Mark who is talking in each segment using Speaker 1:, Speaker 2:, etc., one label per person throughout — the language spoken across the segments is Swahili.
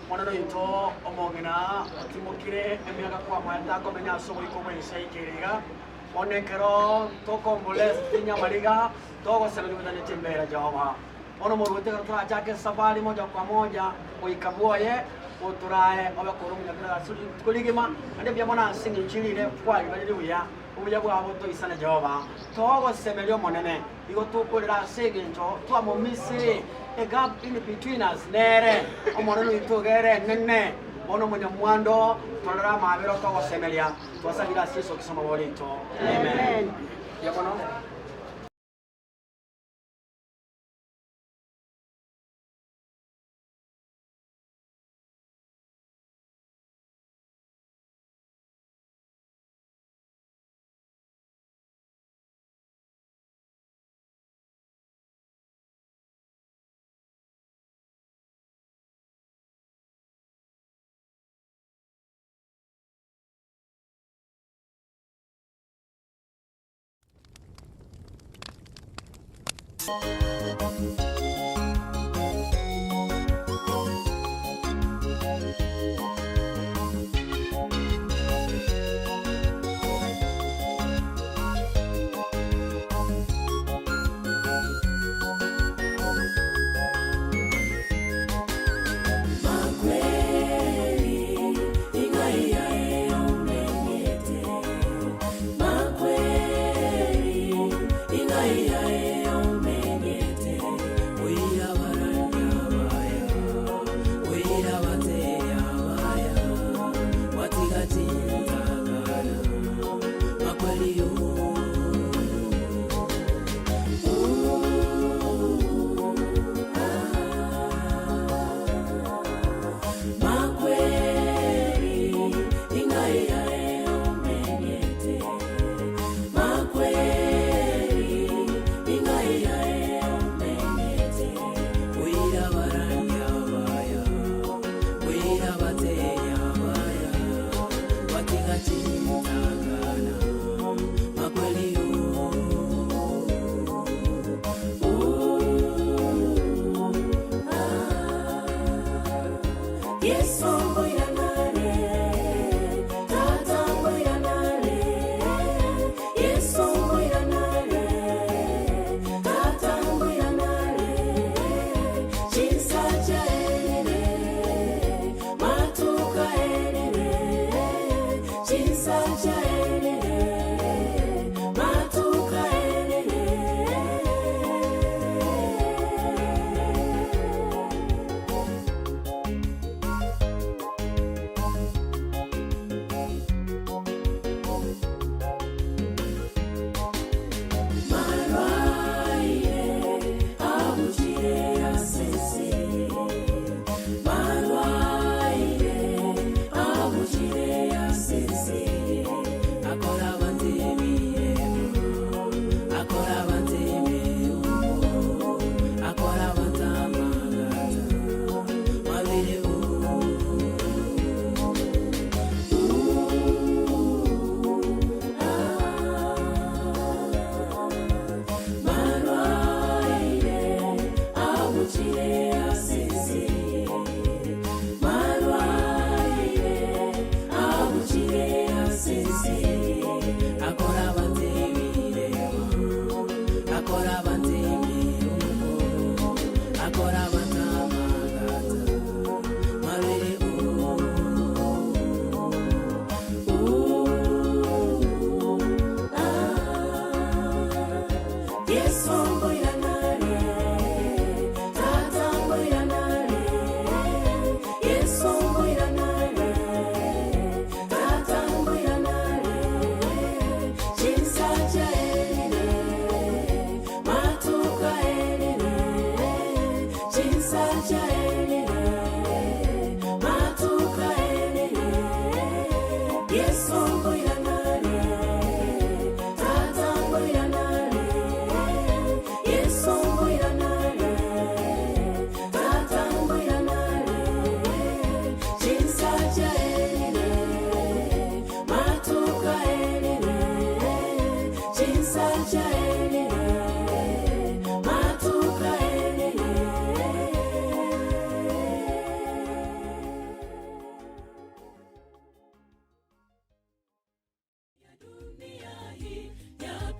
Speaker 1: Mwana ito omogena timokire emiaga kwa mwenda komenya sobo ikomo ishaikiriga onekero tokombole tinya mariga togo sema nimedani tembera Jehova ono morute kwa chake safari moja kwa moja uikabuoye uturae oba kurumya kwa suri kuligima ande bya mwana singi chilile kwa ibali uya ubuya bwa abo to isana Jehova togo semelyo monene igo tukolera segenjo twa mo Misiri a gap in between us nere omono itogere nene ono munyamwando tolera mabero to semelia twasabira siso kisoma bolito amen yakono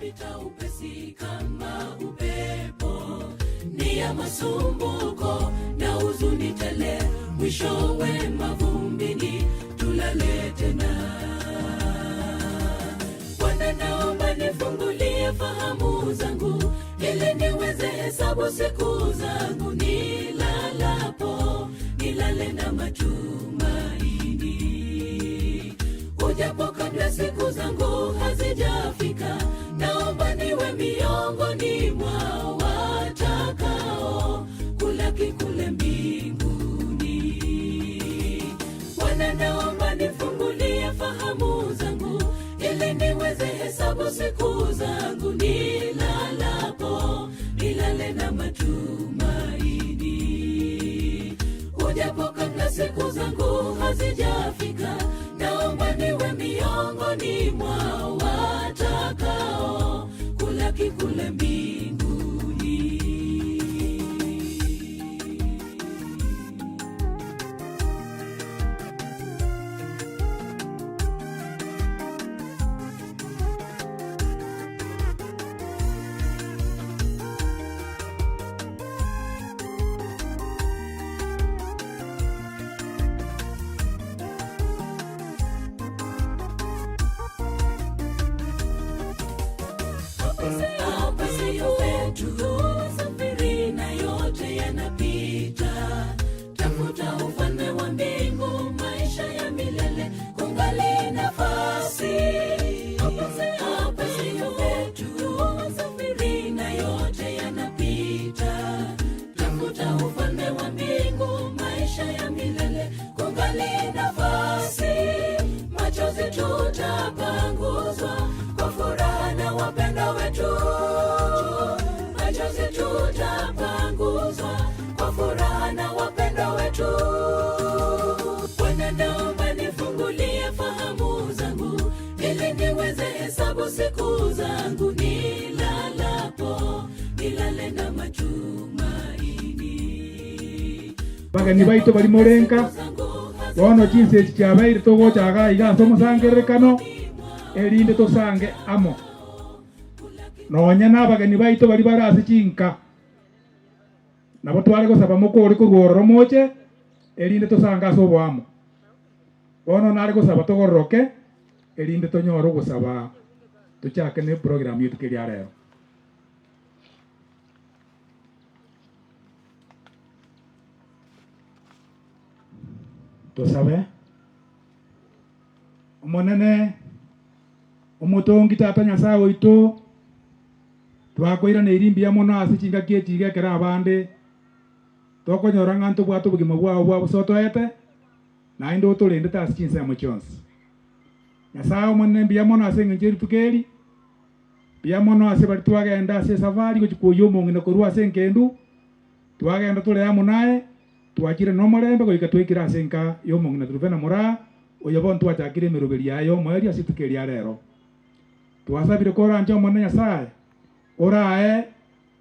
Speaker 2: yapita upesi kama upepo, ni ya masumbuko na huzuni tele, mwishowe mavumbini tulale tena. Bwana, naomba nifungulie fahamu zangu, ili niweze hesabu siku zangu, nilalapo nilale na matumaini. Ujapo kabla siku zangu hazijafika, naomba niwe miongoni mwa watakao kulaki kule mbinguni. Bwana, naomba nifungulie fahamu zangu, ili niweze hesabu siku zangu, nilalapo nilale na matumaini. Ujapo kabla siku zangu hazijafika, naomba niwe miongoni mwa watakao kulaki kule mbinguni. Hapa siyo petu, safiri na yote yanapita. Tafuta ufalme wa mbingu, maisha ya milele, kungali nafasi. Hapa siyo petu, safiri na yote yanapita. Tafuta ufalme wa mbingu, maisha ya milele, kungali nafasi. Machozi tutapanguzwa kwa furaha na wapendwa wetu. Machozi tutapanguzwa kwa furaha na wapendwa wetu. Bwana, naomba nifungulie fahamu zangu, ili niweze hesabu siku zangu, nilalapo nilale na matumaini.
Speaker 3: Bageni baitu bali morenka bono chinse chiabaire togo chaga iga somo sangerekano erinde tosange amo nonya n'abageni baitu bali barasi chinka nabo twale gusaba mukuri kurwororo moche erinde tosanga asobo amo bono nari gusaba togororoke erinde tonyoro gusaba tuchake ne program yetu kiri arero. Tosabe omonene omutongi tata Nyasaye oito twakoira ne irimbia mono ase chinga kietiga kera abande tokonyora ng'anto bwato bugima bwao bwa busotoete naende otolende tase chinsemo chionsi. Nyasaye omonene mbia mono ase eng'encho tukeri mbia mono ase bari twagenda ase safari gochikuoya omong'ina korwa ase enkendu twagenda tore amo naye twakire n'omorembe goika twikira ase enka y'omong'ina turuve na moraa oyo bono twachakire emeroberi yaye omweri ase tukeri arero twasabire koranja omonene Nyasaye orae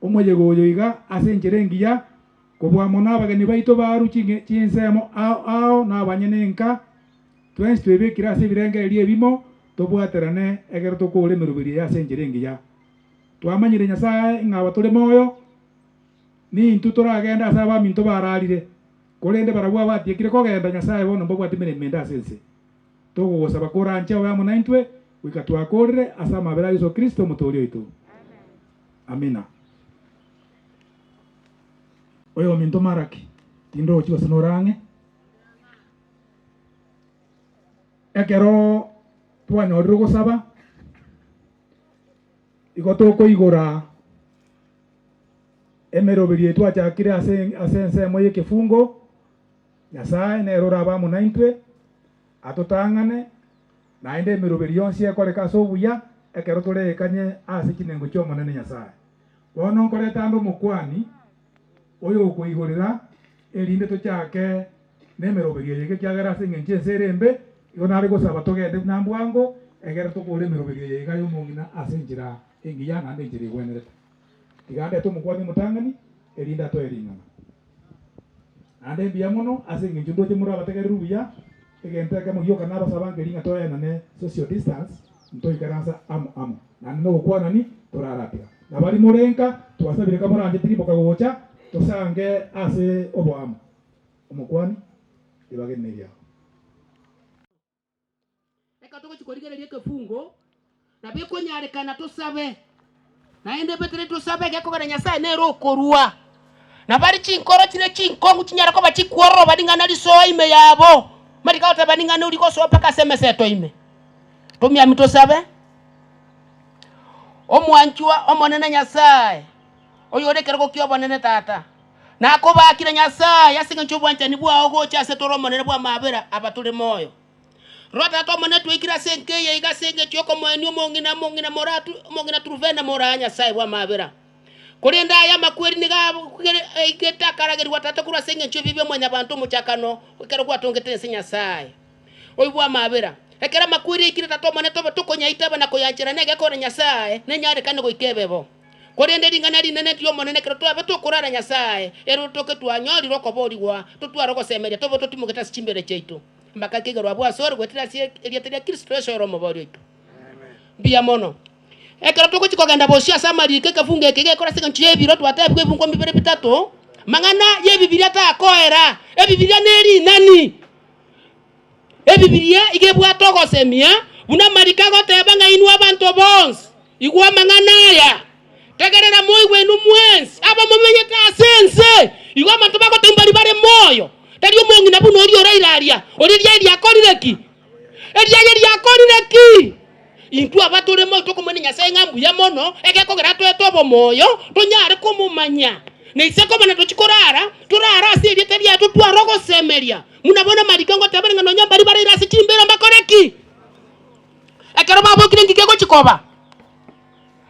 Speaker 3: omoyego oyo iga ase enchera engiya kobwa mono abageni baito baru chinsemo ao nabanyene enka twensi twebekire ase ebirenge eria ebimo tobwaterane egero tokore emeroberi ase enchera engiya twamanyire Nyasaye ng'aba tore moyo nintu toragenda ase abaminto bararire korende barabwa batiekire kogenda Nyasaye bono mbobwate emeremende ase ense togosaba koranje oyo amo naintwe goika twakorire ase amabera Yesu Kristo omotori oito. Amina. Oyo minto maraki tindo ochigo sinorange ekero twanyorire gosaba igo tokoigora emeroberi twachakire ase ensemo y'ekefungo Nyasaye nerora abamo naintwe atotang'ane naende emeroberi yonsi ekoreka ase obuya ekero torekanye ase chinengo chi'omonene Nyasaye bono nkoreta ande omokwani oyo okoigorera erinde tochake nemeroberi eye gekiagera ase eng'encho ense erembe igo nare gosaba togende na mbwango egere tokore emeroberi eye iga y'omong'ina ase enchera engiya naende enchera egwenerete tigande tomokwani omotang'ani erinde atoering'ana naende mbia mono ase eng'encho ndoche morabategereri buya egento eke mogioka nabasaba ngeri ng'a toenane social distance ntoikarasa amo na no gukwana ni turaratira na bari murenka twasabire kamuranje tiri bokagocha tusange ase obwamo omukwani ibageneria
Speaker 4: eka toko chikorigereria kefungo na biko nyarekana tusabe naende betere tusabe gekogera Nyasaye nero okorua na bari chinkoro chine chinkongu chinyara ko bachikworo badingana lisoa ime yabo marika otabandingana uliko so paka semeseto ime tumya mitosabe omwanchwa omonene Nyasaye oyorekera ko kyobo nene tata nako bakira Nyasaye asinga chobwancha ni bwa gocha setoro monene bwa mabera abatule moyo rota to monene twikira senkeye igasenge cyoko mwenyu mongina moratu mongina truvena mora Nyasaye bwa mabera kulinda ya makweri niga iketa karageri watata kura senge cyo bibye mwanya bantu muchakano ukera kwa tongete Nyasaye oyi bwa mabera ekera makweri ikira tato monene to tukonya itaba na koyanchira nege ko Nyasaye nenyare kane go ikebebo kulinda lingana linene tyo monene kero to abeto kurara Nyasaye ero toke twanyori roko boligwa tutwara ko semeria to boto timugeta chimbere cheito mbaka kigero abwa soro gwetira sie eliateria Kristo eso romo bori itu bia mono ekero toko chikogenda bosia samari kekefunge kegekora sika nchebiro twatabwe bungo mbere bitatu mangana ye Biblia ta koera Biblia neri nani Biblia igebwa togo semia una marikago tebanga inu abantu bons igwa mangana ya tegerera moyo wenu mwensi aba mumenye ta sense igwa mantu bako tembali bare moyo tari omongi na buno ori orairaria ori ria korireki eria korireki intu abatore mo to kumenya Nyasaye ngambu ya mono ekekogera twetobo moyo tunyare kumumanya ne iseko bana tuchikorara turara asiri teria tutwarogo semeria munabona marikango tabarenga no nyambari bare irasi chimbera makoreki ekero babokire ngikego chikoba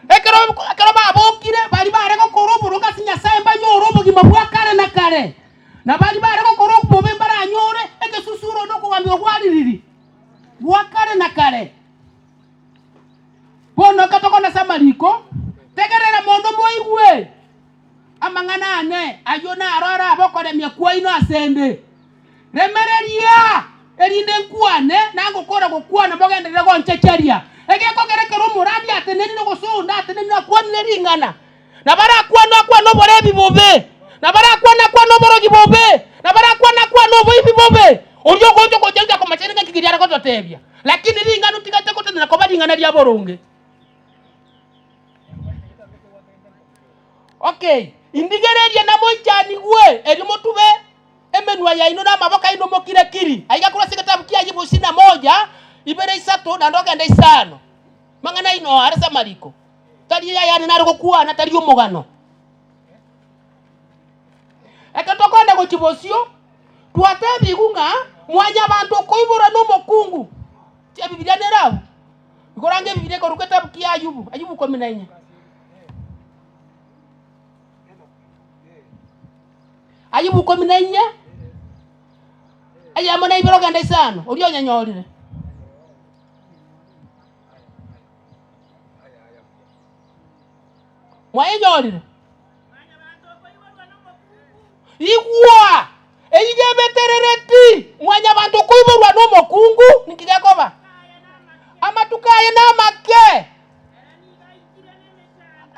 Speaker 4: ekero babokire bari bare ko koroboro kasi Nyasaye mbanyoro bugima bwa kare na kare na bari bare ko korobo bembara anyore eke susuro no kuwambi ogwaririri bwa kare na kare bono katoko na samariko tegerera mondo moigwe amangana ane ayona arora abokore myakwa ino asende remereria erinde nkwane nango kora gukwana bogendere go nchecheria egeko gerekero muradi ateneni no gusunda ateneni akwanire ringana na bara akwana bore bibobe na bara akwana boro gibobe na bara akwana bo bibobe oryo gojo gojelja ko machenga kigiriara ko totebia lakini ringana utigate ko tena ko badingana dia boronge. Okay, indigereria na moichani gwe erimo tube emenwa ya ino na maboka ino mokire kiri aiga kula sikatabu kia jibu sina moja ibere isato na ndoga nda isano mangana ino arasa mariko tali ya yani nariko kuwa na tali umugano ekatoko na gochibosio tuatebi gunga mwanya bantu koibura no mokungu tia Biblia nerabu ikorange Biblia ko rukatabu kia Ayubu 14 Ayubu 14 aya mona ibero ganda isano uriyo nyanyorire mwayenyorire igwa eyigebeterereti mwanya bantu kuiburwa no mokungu nikigakoba amatukaye na make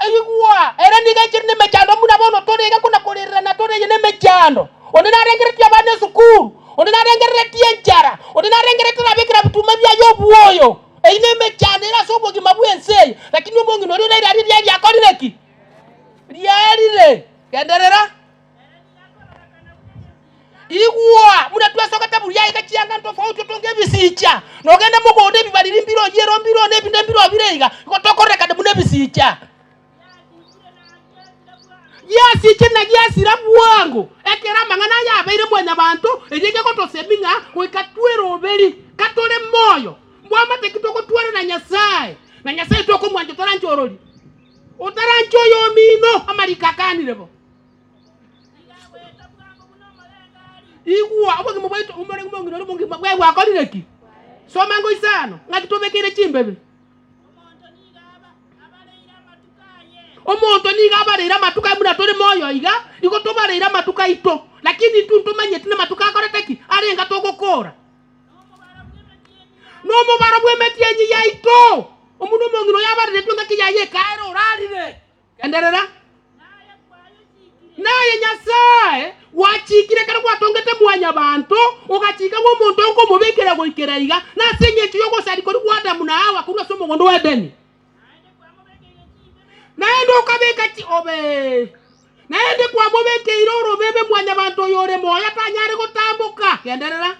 Speaker 4: igwa era niga jirne mechando muna bono torega kuna kolera na torege ne mechando onena rengeretia bane sukuru onena rengeretia njara onena rengeretia bikira bituma bya yobuoyo eine mechando era sobo gimabwense lakini umongi no rira ira ya korireki riarire genderera igwa muna twasoka tabu ya ikachianga tofauti tonge bisicha no gende mugode bibaliri mbiro yero mbiro ne binde mbiro birega kotokoreka de mune bisicha yasi chena yasi rabu wangu ekera mangana ya beire mwenya bantu ejeke ko toseminga ko ikatwero obeli katole moyo mbwama tekitoko tware na Nyasaye toko mwanjo taranchoroli utarancho yo mino amarikakani lebo igwa abogi mubaitu umare ngumongi no mungi mabwe wakolireki soma ngo isano ngakitobekere chimbebe omonto niga abareira matuka muna tore moyo iga iko tobareira matuka ito lakini tuntumanye tine matuka akoreteki arenga togokora no mo barabwe metienyi yaito omuno mongino yabarire tunga kiyaye kairo rarire enderera naye Nyasaye wachikire kana gwatongete mwanya bantu ugachika ngo muntu ngo mubikire goikira iga na senye chiyo go sari ko gwada muna hawa kuno somo ngondo wedeni naende ukabika chi obe naende kwa mubike iroro bebe mwanya bantu yore moya tanyare gutambuka kenderera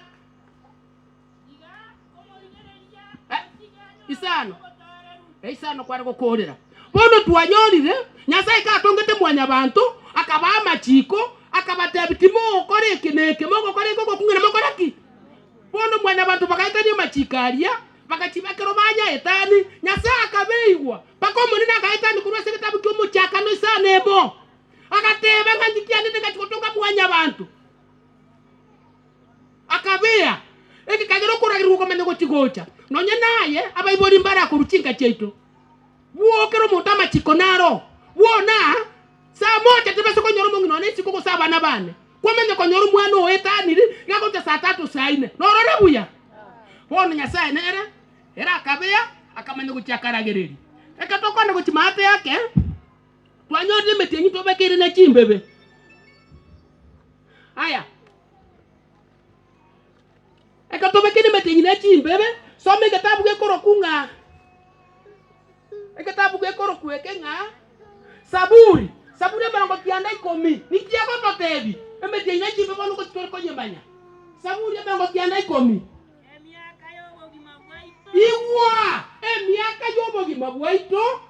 Speaker 4: isano kware gukurira bono twanyorire Nyasaye katongete mwanya bantu akaba machiko akabatebitimo okore kineke mogo kore ko kungena mokoraki bono mwanya bantu bakaitani machikaria bakachibakero banya etani Nyasaye akabeigwa bakomuni na kaitani kurwa sekitabu kyomo chaka no isanebo akateba ngandikiane ngachikotonga mwanya bantu akabea eki kagero kuragirwa komene gochigocha nonye naye abaibori mbara kuruchinga cheito buokero mutama chikonaro wona saa moja tebe soko nyoro mongino ne siko saba na bane kwamenye ko nyoro mwana oetaniri ngako ta saa 3 saa 4 norore buya wona Nyasaye nera era akabea akamenya guchakaragereri ekatokana guchimate yake twanyodi metenyi tobekere na chimbebe aya ekatobekere metenyi na chimbebe some kitabu gekoro kunga ekitabu gekoro kuekenga Saburi mirongo kianda ikomi nikiako totebi emetie ina chimbe bono ko toro konyemanya Saburi mirongo kianda ikomi emiaka yobo gimabwaito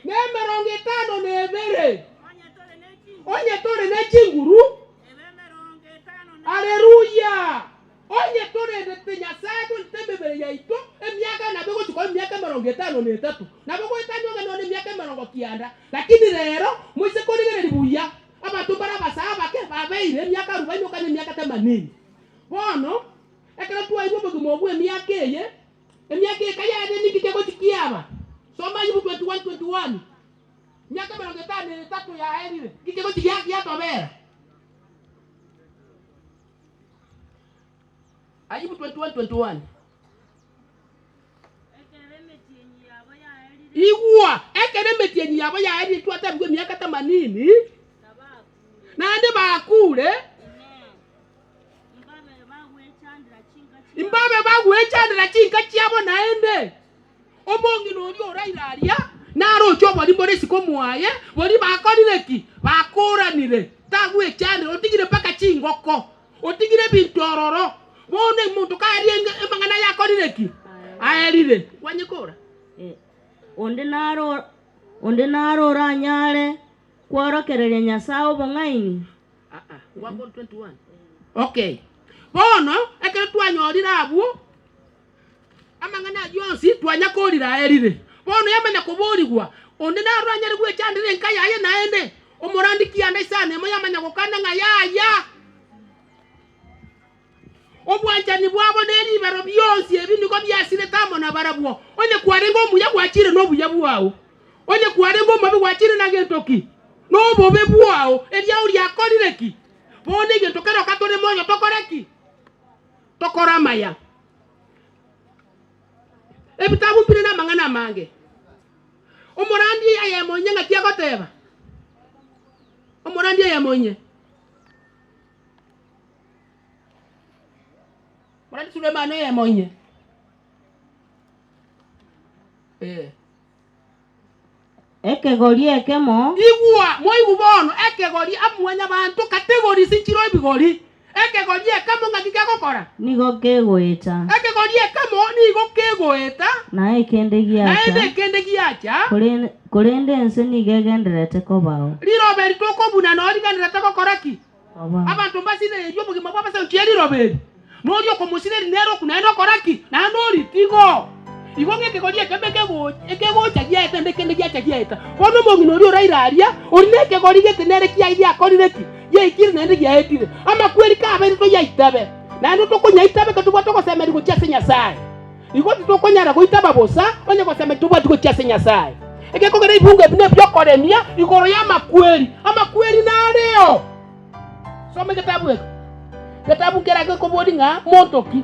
Speaker 4: ne mirongo 5 nebere onye tore ne chinguru Haleluya onye tore ne Nyasaye ntembebere yaito emiaka na bego chiko emiaka 53 na bego itanyo ngano ne emiaka 90 lakini rero muise korigere libuya abantu bara basaba ke babeire emiaka 40 kanye emiaka 80 bono ekera tuwa ibo bego mobwe emiaka eye emiaka kaya ne nikikego tikiaba soma ibu 21 emiaka 53 ya erire kikego tikia tobera Ajibu 21 Iwa ekere metienyi yabo ya eri twatabwe miaka 80 nande bakure imbabe bagwechandira chinka chiabo naende omongi nori orairaria naro chobo limbore sikomwaye bori bakorireki bakuranire tagwechandira otigire paka chingoko otigire bintororo bone muntu kaerienge emangana yakorireki aerire kwanyikora
Speaker 5: onde naro ranyale kworokerere Nyasaye obongaini
Speaker 4: ngwako 21 okay bono ekere twanyorira abu amangana yonsi twanyakorira erire bono yamenya kuburigwa onde naro ranyale gwechandire nkayaye naende omorandi kianda isane mo yamenya gukanda ngayaya obwanjani bwabo neri baro byonsi ebindi ko byasire tamo na barabwo onye kwarengo muya gwachire no buya bwawo onye kwarengo mabe gwachire na gentoki no bobe bwawo eria uri akorireki bone gentokero katone monyo tokoreki tokora maya ebitabu mpire na mangana mange omorandi ayemonye ngatia goteba omorandi ayemonye Morandi Sulemano yemonye
Speaker 5: ekegori ekemo
Speaker 4: igwa moigu bono ekegori amwanya bantu kategori sinchiro ibigori ekegori ekamo ngakika gokora
Speaker 5: nigo kegweta
Speaker 4: ekegori ekamo nigo kegweta
Speaker 5: na ekende giacha korende ense nigegenderete kobao
Speaker 4: liroberi tokobuna no ligenderete gokoraki abantu mbasine eryo mugima bwa basa ncheri roberi Norio komusire dinero kunaenda koraki na nori tigo igonge kegoria ekego chagia etende kende gia chagia eta ono mongi norio rairaria orine kegori getenere kia idia korireki ye ikiri nende gia etire ama kweli ka beri to yaitabe na ndo to konya itabe katubwa to kosemeri go chia Nyasaye igo to konya ra go itaba bosa onye go semeri tubwa to chia Nyasaye ekeko gere ibunge bine byo koremia igoro ya makweli ama kweli na leo some kitabu eko Ketabu kera ke kobodinga motoki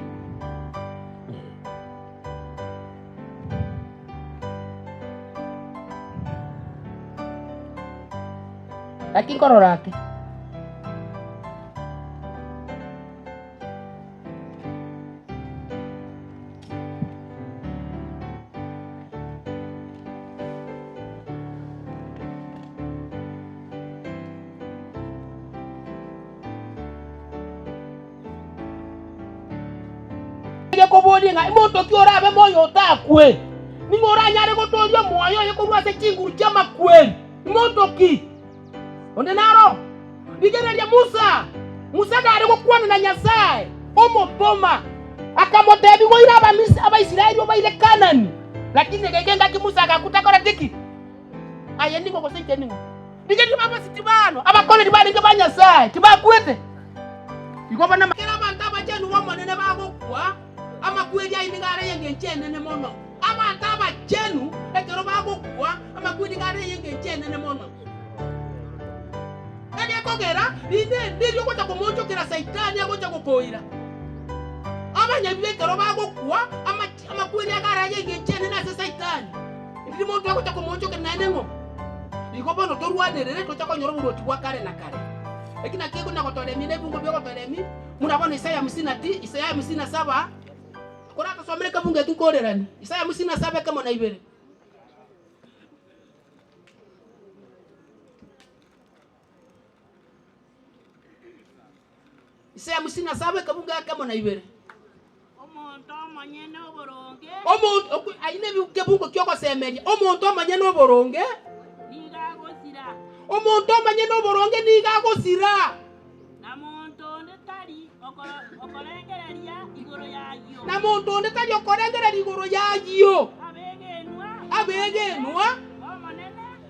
Speaker 4: lakini koro rake nga imoto kiora abe moyo takwe ningora nyare gotorio moyo yekorwa se kinguru chama kweli imoto ki onde naro digereria Musa dare gokwana na Nyasaye omotoma akamotebi goira aba Israeli obaire Kanani lakini gegenda ki Musa akakutakora tiki ayeni ngo gosenke ningo digeri baba sitibano abakole dibane ke banyasaye tibakwete ikoba na makera bantaba chenu bomonene bagokwa ama kweli ayi ngare yenge nchene mono ama ntaba chenu ekero bagokwa ama kweli ngare yenge nchene mono ene kogera ndio ko tako mocho kira saitani agocha gokoira ama nyabibe kero bagokwa ama kweli ngare yenge nchene na saitani ndi muntu agocha ko mocho kina nengo iko bono torwaderere to chako nyoro buroti kwa kare na kare lakini akiko na kotolemi ne bungo byo kotolemi munabona Isaya 50 Isaya 57 kora kasomere kabunge tukorerani Isaya 57 kama na ibere Isaya 57 kabunge kama na ibere omuntu amanyene oboronge omuntu aine bikebungo kyoko semeria omuntu amanyene oboronge omuntu amanyene oboronge nigagosira namuntu ndetari okorengereria igoro yayo namuntu ndetari okorengereria igoro yayo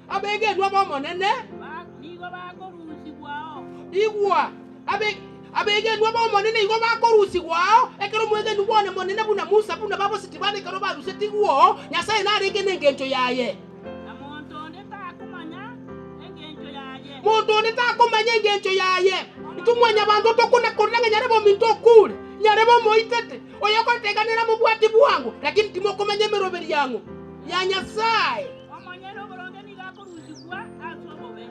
Speaker 4: abegenwa bomonene nigo bakorusigwao igwa abegenwa bomonene igo bakorusigwao ekero mwege nubone monene buna Musa buna babo sitibane kero barusetigwo Nyasaye narenge nengencho yaye muntu nitakumanya engencho yaye itumwanya bantu tokuna kuranga nyarebo mintokule nyarebo moitete oyako teganira mubwati bwangu lakini timokumanya meroberi yangu ya Nyasaye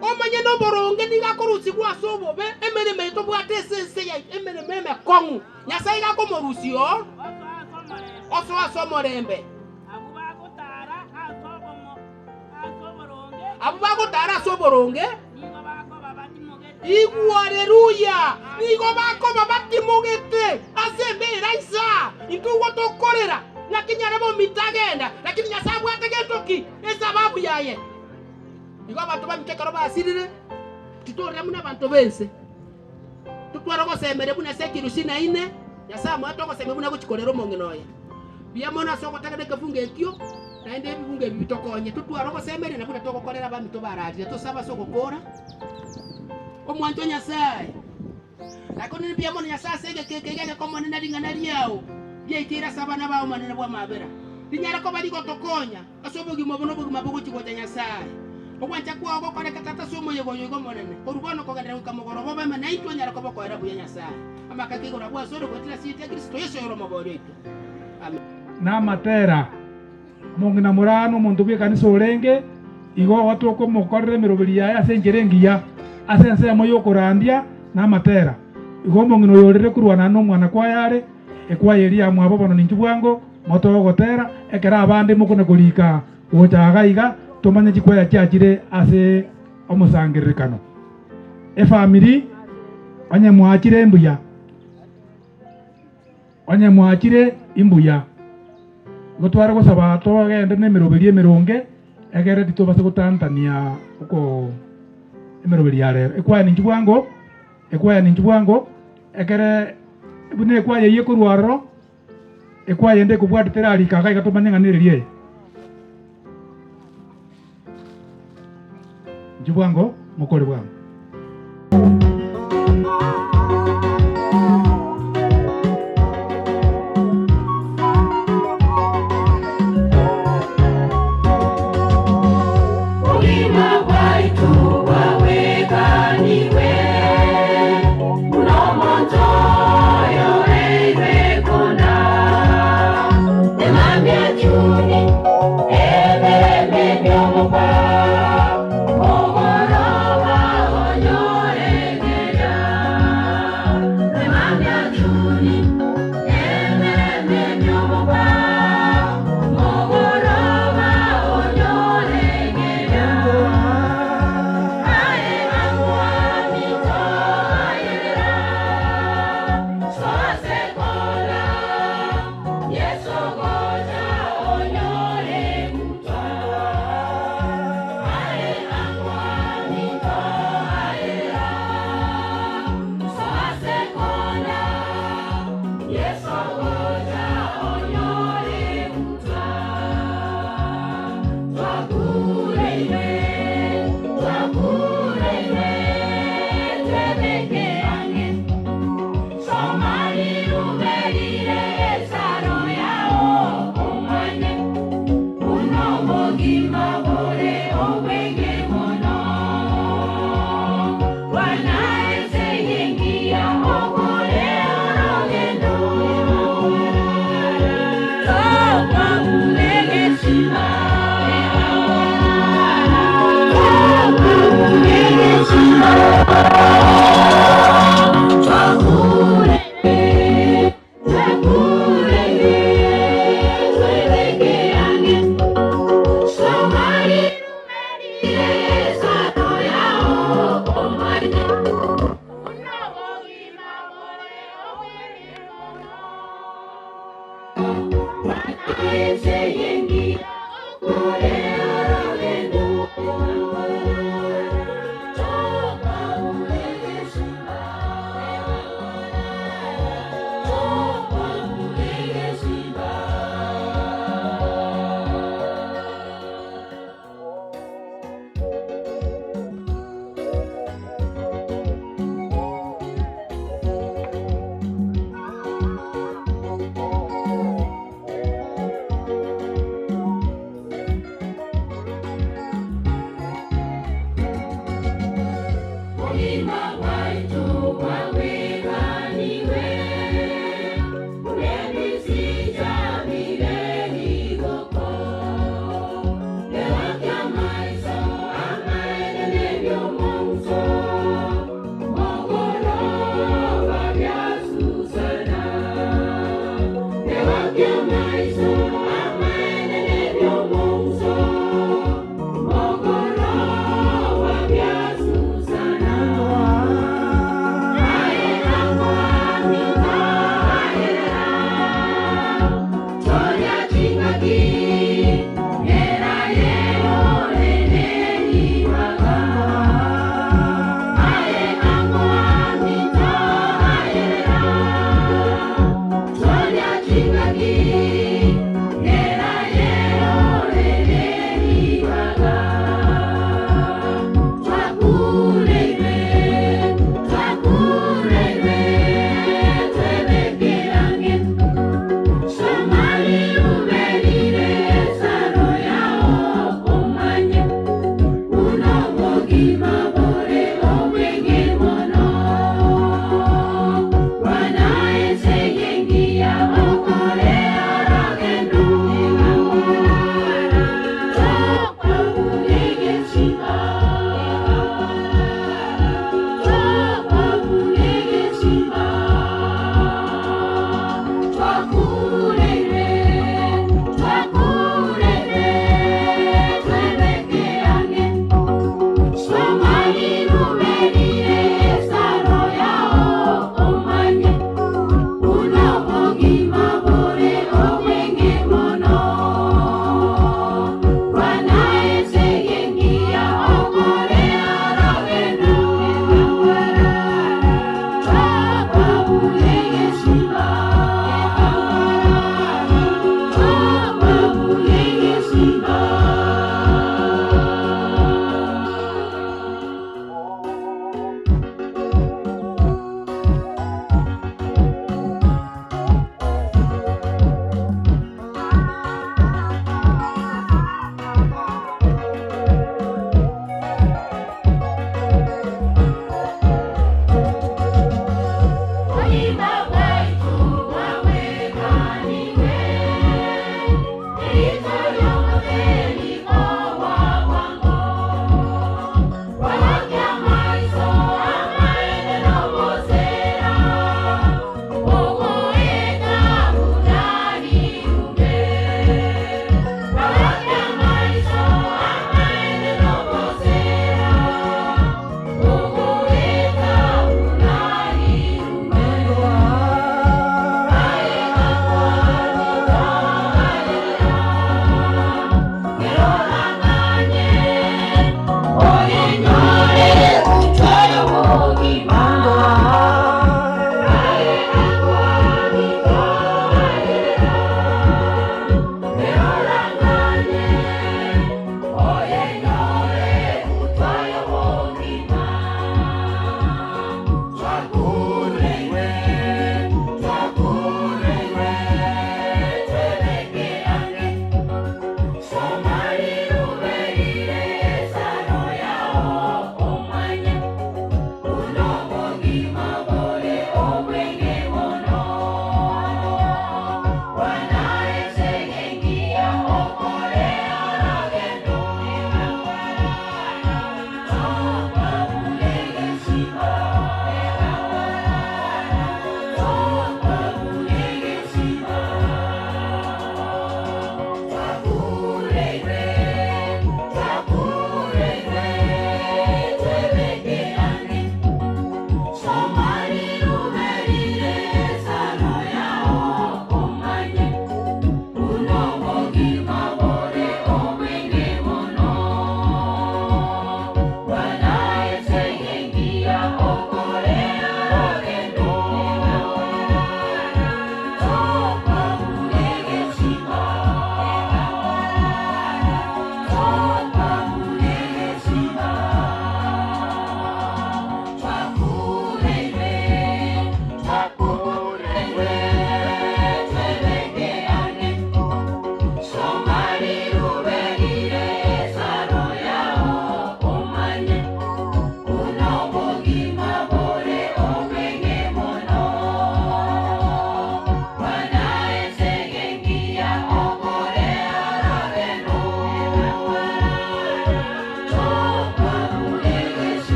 Speaker 4: omanye no boronge nigakorusigwa asobobe emene meto bwate sense ya emene meme kongu Nyasaye gakomorusio oso asomorembe abubagotara asoboronge igwa haleluya nigo bako babati mogete azembera isa intugo tokorera lakini arabo mitagenda lakini Nyasaye ategetoki esababu yaye nigo abantu bamutekero basirire tutore muna abantu bense tutwara go semere buna sekiru sina ine Nyasaye mwato go semere buna guchikorero mongenoya biyamona soko tagadeka funge ekyo naende bibunge bitokonye tutwara go semere na buna togokorera bamito barati tosaba soko kora omwanto Nyasaye lakini pia mwana Nyasaye sege kekege komo nenda lingana liao bia itira sabana bao manene bwa mabera tinyara ko bali gotokonya asobogi mobono bogi mabogo chikoja Nyasaye okwancha kwa go kore katata somo yego yego monene orubono ko gandira kamogoro boba mana itwa nyara ko boko era buya Nyasaye amaka kigora bwa soro ko tira site Kristo Yesu yoro maboro itu amen
Speaker 3: na matera mongina murano muntu bwe kanisa orenge igo watu ko mokorere mirobiri ya asengerengiya asense moyo kurandia na matera igomo ngino yorere kurwana no mwana kwa yare ekwa yeria mwabo bono ninjubwango moto gotera ekera abande mukone kulika gutagaiga tumanye chikwaya cyakire ase omusangiririkano family anye mwakire imbuya gotwara gosaba to gende ne mirobiri emironge egere ditobase gutantania uko emeroberi yare ekwaya ninjubwango ekere bune ekwaya ye kurwaro ekwaya nde kubwata terari kaga igatomanya nganirerie njubwango mukore bwango
Speaker 2: Oh,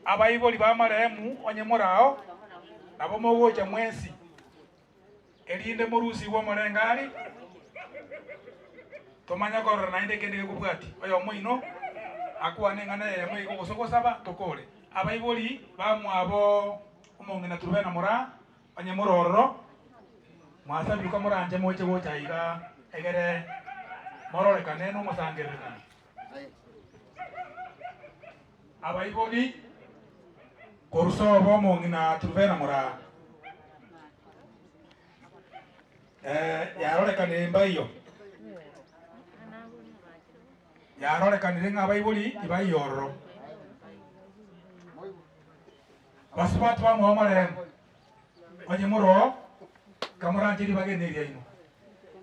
Speaker 3: abaiboli ba marehemu onye morao nabo mogocha mwensi erinde murusi wo morengari tomanya korora nainde kende kubwati oyo moino akwane ngana ya moi gogosogosaba tokore abaiboli bamwabo omongena turubena mora onye morororo mwasabiruka moranje moche gocha iga egere mororekane no musangerera abaiboli korusobo omongena turubena mora yarorekanire mbaiyo yarorekanire ng'abaiboli ibaiyororo basubatu bamwe marehemu onye moro kamuranjiri bagenderia ino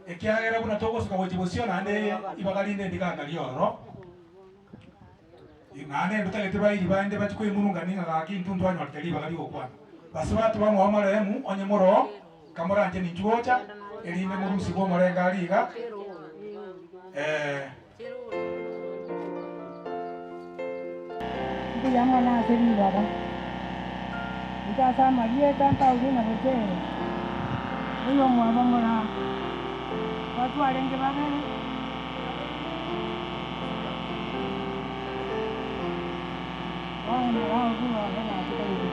Speaker 3: ekiagera buna togosoka gochibosio nande ibagalinde ndiganga lioro nane ndutagete bairi bande bachikwe murungani ngaki ntundu anyo akali bagali okwana basubatu bamwe marehemu onye moro kamuranje ninjuocha elinde murusi go morenga aliga
Speaker 6: Llama na serida ba. Ika sama dia tanpa ujina bote. Uyo mwa bangora. Watu alenge bagani. Wao na wao kwa bana tukaje.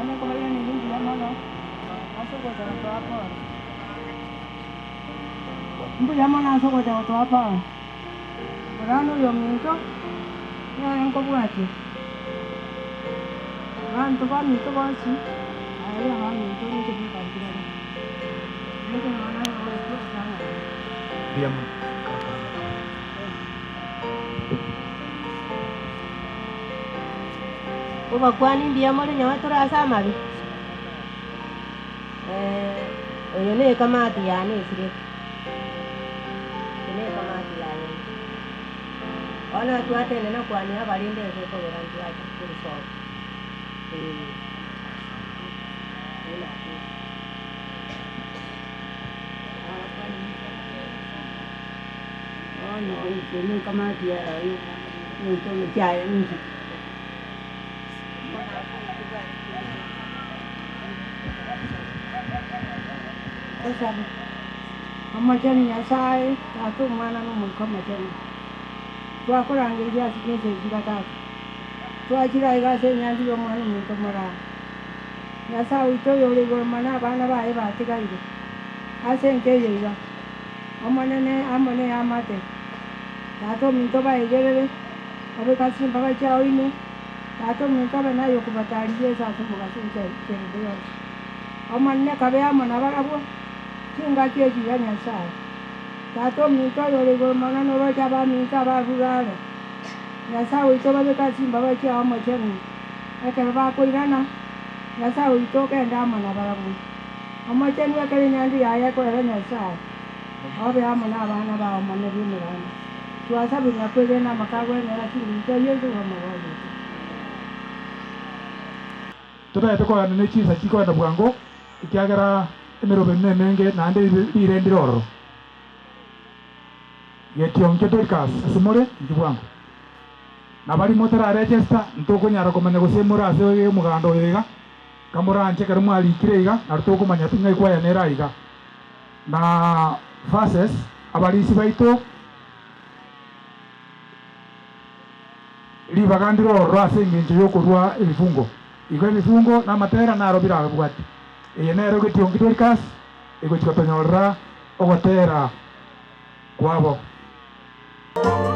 Speaker 6: Ana kwa hiyo ni nini llama asoko za hapa. Mbu llama na asoko za hapa. Borano yo minto. Yang kau buat je. Kan tu kan itu basi. Ayah kan itu ni jadi kan kita. Ini kan mana yang boleh tu sana.
Speaker 3: Diam.
Speaker 5: Uba kwani dia mau nyawa tu rasa malu. Ini kamati ya ni sih. Ini kamati ya ni. Ona tuate nena kwani abalinde ko berantu acha kuriso. Ono ini kamati ya ni to ni jaya ni.
Speaker 6: Terus macam ni saya satu mana nombor macam ni. Tua kurang dia sikit juga tak. Tua cira iga senya juga mana minta murah. Nasa itu yoli gor mana bana ba iba tiga itu. Asen ke iga. Amane amate. Tato minta ba ege. Abe kasih bagai cau ini. Tato minta ba na yoku batari je satu bukan sih dia. Amane kabe amana ba abu. Cingga ke juga nyasa. Tato minta yole go mana no jaba minta ba rurale. Ya sa wi to ba ka sim ba che amo chen. E ka ba ko irana. Ya sa wi to ke nda mana ba bu. Amo chen wa ka ni andi aya ko era nya sa. Obe amo na ba na ba amo ne ri ni rana. Tu asa bi na ko de na makago ne ra ti ni to ye to amo ba ni.
Speaker 3: Tuta to ko ne chi sa chi ko da bwango ikiagera emero benne menge nande irendiroro yetionke Dorcas asimore njibwango nabali motera register ntoko nyara komanya gusemura ase oye mugando yega kamuranje kare mwali kirega narutoko manya pinga ikwaya nera iga na fases abalisi baito libagandiro rwase nginje yokorwa ebifungo igo ebifungo na matera narobira bwati eyenero getionke Dorcas ego chikotonyorra ogotera kwabo.
Speaker 2: Oh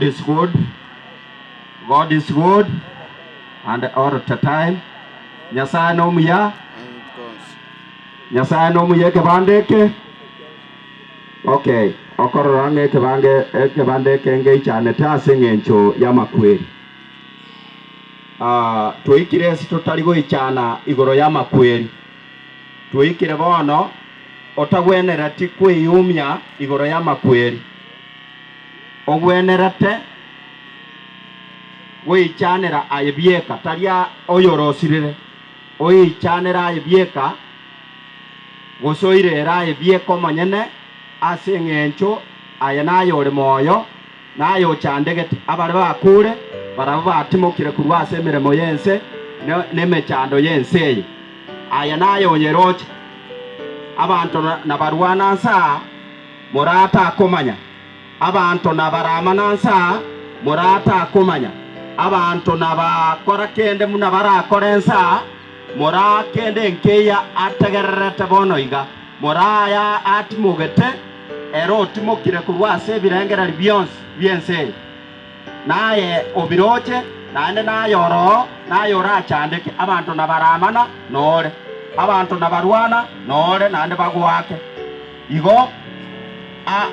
Speaker 7: God is good. God is good. And all the time. Nyasaye no muya. Nyasaye no muya kibande ke. Okay. Okororange kibande ke nge chane ta singencho ya makweli. Tuikire situtaligo ichana igoro ya makweli. Tuikire bono otagwenera ti kwiyumya igoro ya makweli. Ogwenerate wichanira ayebieka taria oyorosirire oichanira ayebieka gosoire era ayebieka manyene ase ng'encho aya nayore moyo nayo chandegete abare bakure barabo batimokire kurwa ase emiremo yense n'emechando yense aya nayo nyeroche abantu nabarwana nsa murata akomanya abantu nabaramana nsa murata akomanya abantu nabakora kende munabarakora nsa murakende nkeya ategererete bonoiga muraya atimugete ero otimokire kurwa ase ebirengereri byonsi byense naye obiroche naende nayoro nayora achandeke abantu nabaramana nore abantu nabarwana nore naende bagwake igo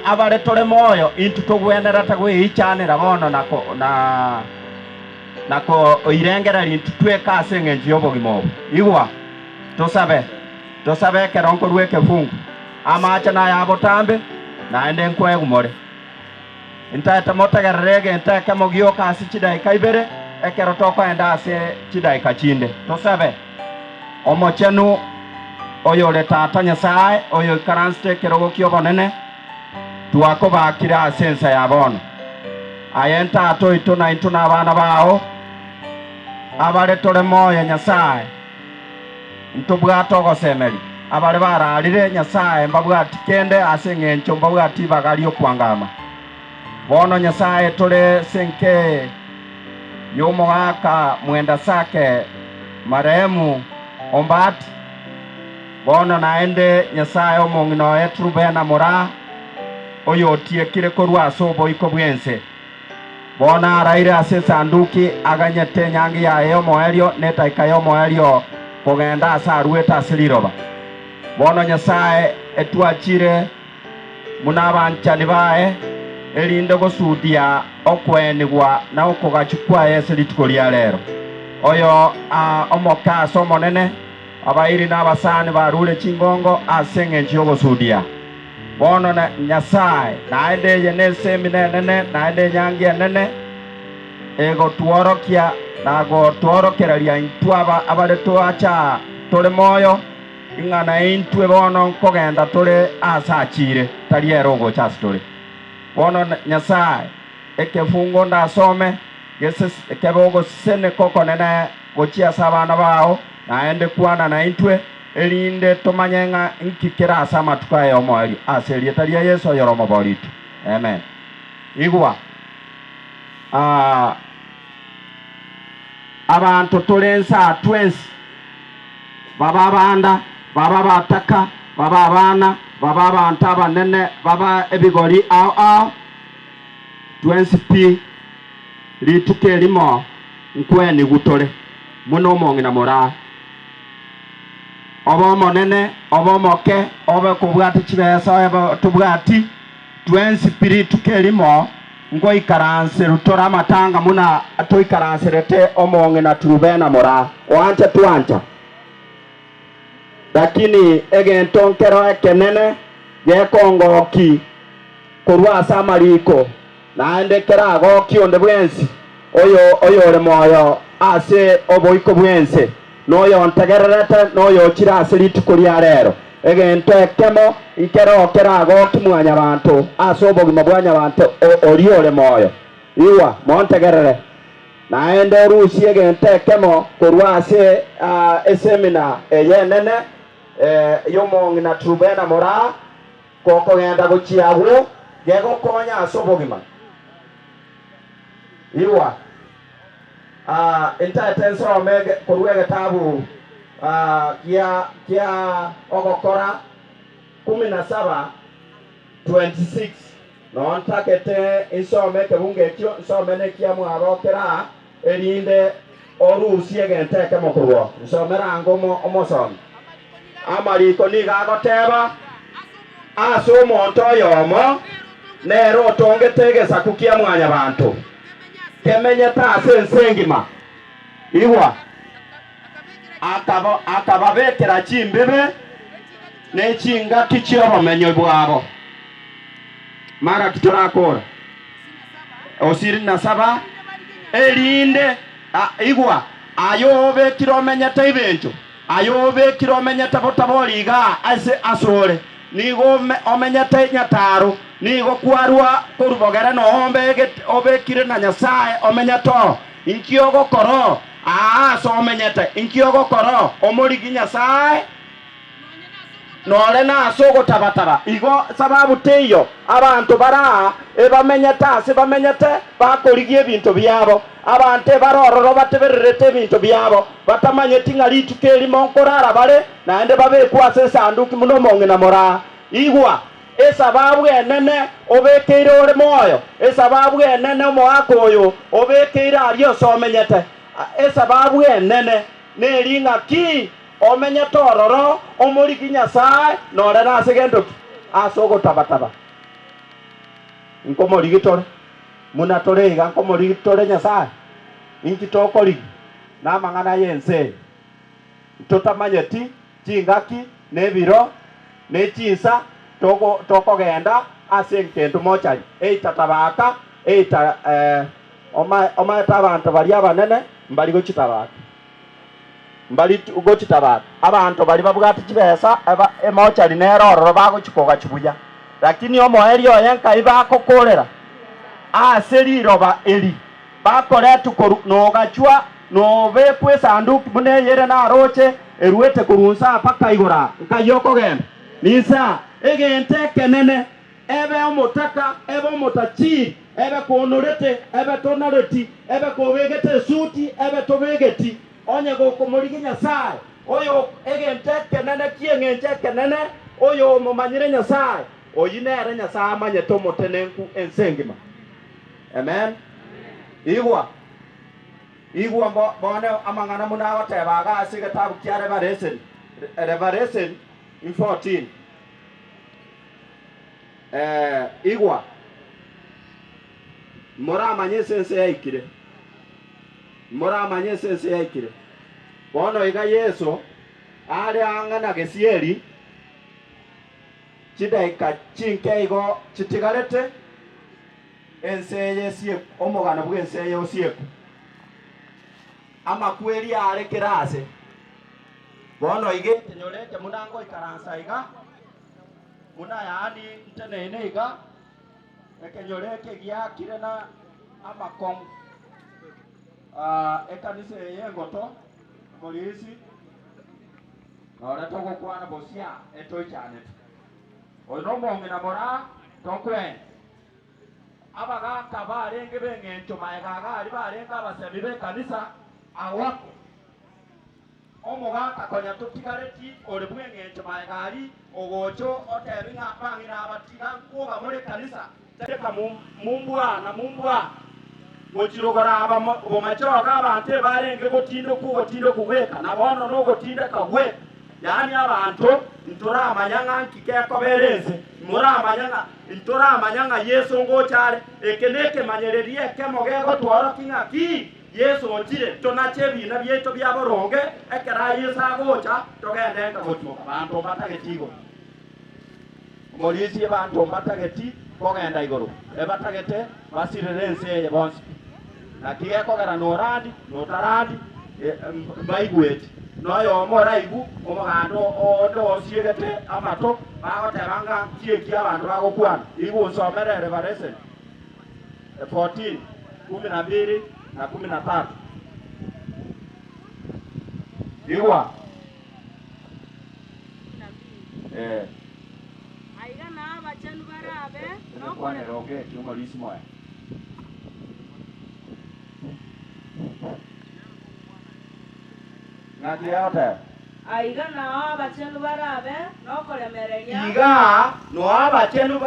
Speaker 7: abare tore moyo into togwenerata gwichanira bono nako oirengereri into tweka ase eng'encho y'obogima obo igwa tosabe keronko rweke fungu amache nayabotambe naende nkwegumore intete motegererege inteke mogioka ase chidaika ibere ekero tokoenda ase chidaika chinde tosabe omochenu oyo ore tata Nyasaye oyo ikaranste kerogo kiobonene twakobakire ase ensa ya bono ayenta ato ito na into n'abana bao abare tore moyo Nyasaye ntobwate ogosemeri abare bararire Nyasaye mbabwati kende ase eng'encho mbabwati bagari okwangama bono Nyasaye tore senke y'omogaka mwenda sake marehemu Ombati bono naende Nyasaye omong'ino etrubena mora oyo otiekire korwa ase oboiko bwense bono araire ase sanduki aganyete nyangi yaye omoerio netaika y'omoerio kogenda ase arwete ase liroba bono Nyasaye etwachire muna abanchani bae erinde gosudia okwenigwa na okogachukwa ase rituko ria rero oyo omokaso omonene abairi n'abasani barure chingongo ase eng'encho y'ogosudia bono na Nyasaye naende eye nesemi nenene naende nyangi enene egotworokia nagotworokereria intwaba abare twacha tore moyo ing'ana intwe bono nkogenda tore ase achire tari ero ogocha ase tore bono Nyasaye ekefungo ndasome ekebogosene koko nene gochia ase abana bao naende kwana na intwe erinde tomanye ng'a nkikera ase amatuko aya omoerio ase erieta ria Yesu oyoro omoboritu amen igwa abantu tore ensa twensi baba abanda baba bataka baba abana baba abantu abanene baba ebigori ao twensi pi rituko erimo nkweni gutore muno omong'ina mora oba omonene oba omoke oba kobwati chibesa oba tobwati twensi pi rituko erimo ngoikaranse rutora amatanga muna toikaranserete omong'ina turubena mora oancha twancha lakini egento nkero ekenene gekongoki korwa ase amariko naende keragoki onde bwensi oyo ore moyo ase oboiko bwense noyo ntegererete noyo ochire ase rituko ria rero egento ekemo ikero keragoki mwanya bantu ase obogima bwanya bantu ori ore moyo iwa montegerere naende orusi egento ekemo korwa ase esemina eyenene y'omong'ina turubena mora kokogenda gochiagwo gegokonya ase obogima iwa intete nsome korwa egetabu kia ogokora 17:26 no ntakete isome kebunge kyo isome ne kia mwabokera erinde orusie genteke mokurwo isomera ngomo omoson amariko ni gagoteba ase omonto oyomo nero otongetegesa kukia mwanya bantu kemenyeta ase ensengima igwa akababekera chimbebe n'ekingaki ky'obumenyo bwabo mara kiturakora osiri nasaba erinde igwa ayobe kiromanyata ibintu ayobe kiromanyata botaboliga ase asore nigo omenyata nyataro nigo kwarwa kurubogera no ombe obekire na Nyasaye omenyato inkiogo koro so omenyata inkiogo koro omorigi Nyasaye nore naso gotabataba igo sababu teyo abantu bara ebamenyata se bamenyate bakorigie ebintu byabo abante barororo batebererete ebintu byabo batamanyeti ngari tukeri monkorara bare naende babekwase sanduki muno monge na mora igwa esababu enene obekeire ore moyo esababu enene moakoyo obekeire ario somenyete esababu enene neringa ki omenya tororo omorigi Nyasaye nore nase gendoki asogo tabataba nkomorigi tore muna tore iga nkomorigi tore Nyasaye inki tokorigi na mangana yense totamanyeti chingaki nebiro nechisa tokogenda ase nkento mochari eitatabaka eita oma tabantu bali abanene mbali gochitabaka mbali gochitabaka abantu bali babugati chibesa emochari nerororo bagochikoga chibuya lakini omoeri oyenka ibakokorera ase liroba eri bakoretu nogachwa nobekwe sanduku bune yere na roche eruete kurunsa paka igora nkayoko genda nisa egente kenene ebe omotaka ebe omotachi ebe konorete ebe tonareti ebe kobegete suti ebe tobegeti onye gokomorigi Nyasaye oyo egente kenene kiengenche kenene oyo momanyire Nyasaye oyinere Nyasaye amanye tomotenenku ensengima amen igwa bone amangana munago tebaga ase getabu kia Revelation 14 igwa moramanye sense yaikire bono iga Yesu ari angana gesieri chidaika chinkeigo chitigarete enseye sie omogana bwenseye osieku amakweri are kirase bono ige nyoreke munango ikaransa iga muna yani ntenene iga ekenyoreke giakire na amakom ekanise yengoto polisi nore togo kwana bosia etoichane ono monge na mora tokwe abaga kabarenge bengento maegaga ari barenga basebi be kanisa awako omoga kakonya tutigareti ore bwengento maegari ogocho otebinga bangira abatiga kuba muri kanisa teka mumbwa gochirogora aba bomachoga abantu barenge gotindo kuweka na bono no gotinda kawe yani abantu ntura amanyanga nkikeko bereze muri amanyanga ntura amanyanga Yesu ngochare ekeneke manyererie kemogego twara kingaki Yesu otire tonachebina byeto byaboronge ekera Yesu agocha togendenga gotuka abantu batagetigo molisi abantu batageti kogenda igoro ebatagete basirense ye bonsi nakiye kogera norandi notarandi baigweti noyo omoraigu omogando ondo osiegete amato bagotebanga kieki abantu bagokwana igu nsomere Revelation 14 12 na 13 igwa
Speaker 8: aiga na bachanu barabe
Speaker 7: no kwane roge kimolisi moya ngati yote
Speaker 8: aiga nao abachenu barabe nokoremereria
Speaker 7: iga no abachenu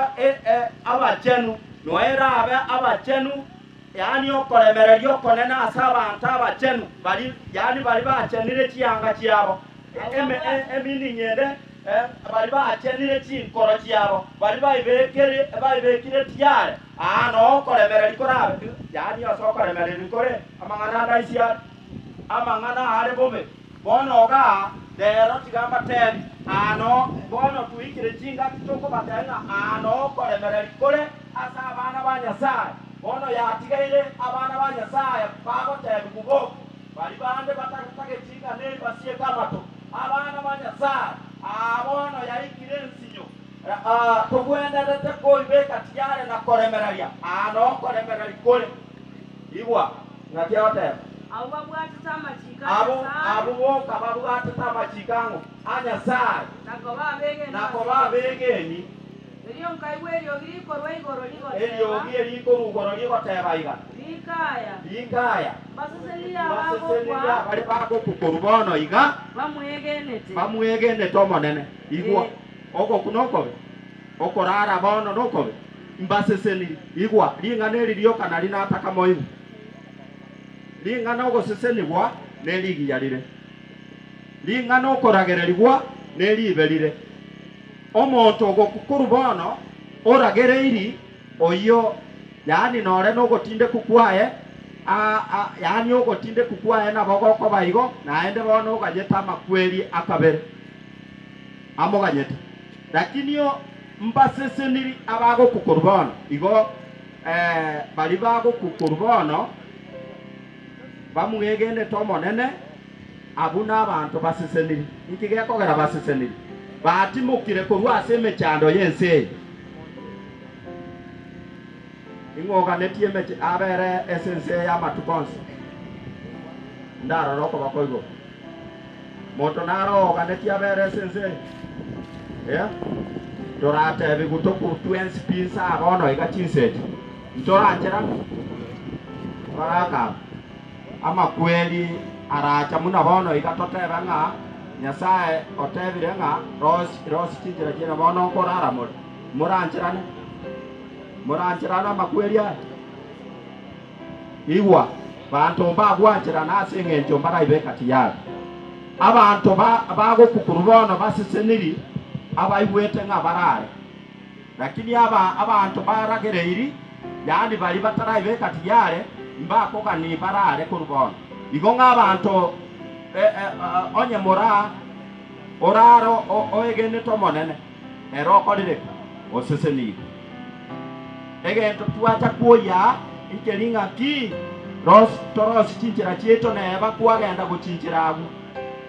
Speaker 7: abachenu no erabe abachenu yani okoremereria okonena ase abantu abachenu bari yani bari bachenire chianga chiabo emini nyende bari bachenire chinkoro chiabo bari baibekire tiare no okoremereria korabe yani ase okoremereria kore amang'ana ndaisia amang'ana are bobe bono ga dero tigamba tebi bono tuikire chinga kitoko batenga okoremereria kore ase abana ba Nyasaye bono yatigaire abana ba Nyasaye bagotebi kugo bari bande batagetage chinga ne basie kamato abana ba Nyasaye bono yaikire nsinyo tugwenderete koibeka tiare na koremereria okoremereria kore igwa ngatioteba
Speaker 8: abo babwatita amachika
Speaker 7: abo boka babwatita amachikango anyasaye nako babegeni
Speaker 8: erio nkaigwa eriogi rikorwa igoro
Speaker 7: eriogi erigoro rigoteba iga rikaya baseseniria bari bagokukuru bono iga bamwegenete omonene igwa ogoku nokobe okorara bono nokobe mbaseseni igwa ring'ana eri rioka rinataka moibu ring'ana ogosesenigwa nerigiyarire ring'ana okoragererigwa neriberire omonto ogokukuru bono oragereiri oyo yani nore nogotinde kukwaye yani ogotinde kukwaye nabogoko baigo naende bono oganyeta amakweri akabere amoganyete lakini yo mbaseseniri abagokukuru bono igo bari bagokukuru bono bamwegenete omonene abuna abantu baseseniri ikigekogera baseseniri batimukire korwa ase emechando yense ing'oganetie emeche abere esense ya matukonse ndarora okoba koigo moto naroganetie abere esense toratebi gutoku twensi pinsa abono iga chinsechi ntoranchera baraka amakweli aracha muna bono igatoteba ng'a Nyasaye otebire ng'a rosi chinjira china bono korara muranchirana amakweli aya igwa bantu mbagwanchirana ase eng'encho mbaraibeka tiyari abantu bagokukuru bono baseseniri abaibwete ng'a barare lakini abantu baragereiri yani bari bataraibeka tiyare mbakogani barare kurubono igo ng'abantu onye mora oraro oegenete omonene ero okorire osesenigo egento twacha kuoya ikeringa ki torosi chinchira chieto neba kwagenda guchinchira agu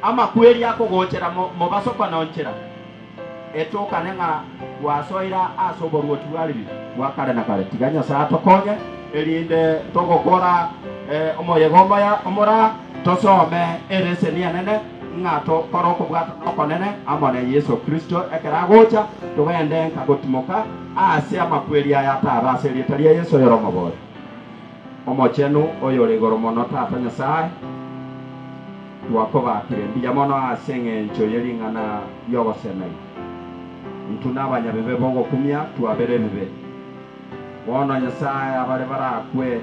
Speaker 7: amakweri akogochera mobasokononchera etokane ng'a gwasoira ase oboruoti bwariri bwakare na kare tiga Nyasaye tokonye erinde togokora omoyego omora tosome ereseni enene ng'ato koroko bwata okonene amone Yesu Kristo ekera gocha tugende nkagotimoka ase amakweri aya taba ase rieta ria Yesu yoromobore omochenu oyore igoro mono tata Nyasaye twakobakire mbiya mono ase eng'encho yering'ana yogosemei ntuna abanyabibe bogokumia twabere bibe bono Nyasaye abare barakwe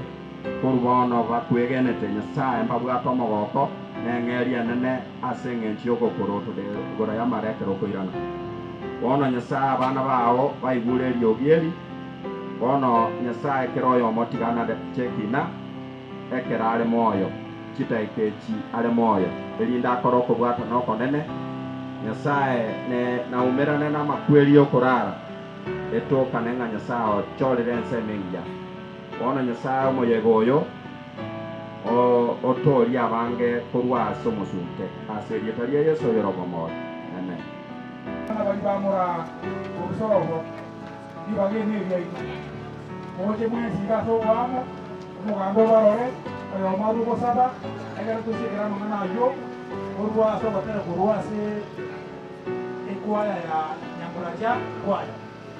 Speaker 7: korubono bakwegenete Nyasaye mbabwata omogoko neng'eria nene ase eng'encho yogokoro igoro ya marekero koirana bono Nyasaye abana bao baigure eriogi eri bono Nyasaye kero oyo omotigana chekina ekera are moyo chitaikechi are moyo erinda akoro okobwata nokonene Nyasaye naumerane n'amakweri yokorara etokane ng'a Nyasaye ochorere ensemengia bono Nyasaye omoyego oyo otoria abange korwa ase omosunte ase rieta ria Yesu yorobomore amen.
Speaker 3: Bari bamura obusorobo ibageni ebyaitu oje mwezi gaso wamo omugambo barore oyo maru gosaba egera tusikira mang'ana ayo orwa so batera korwa ase ekwaya ya nyamburaja kwaya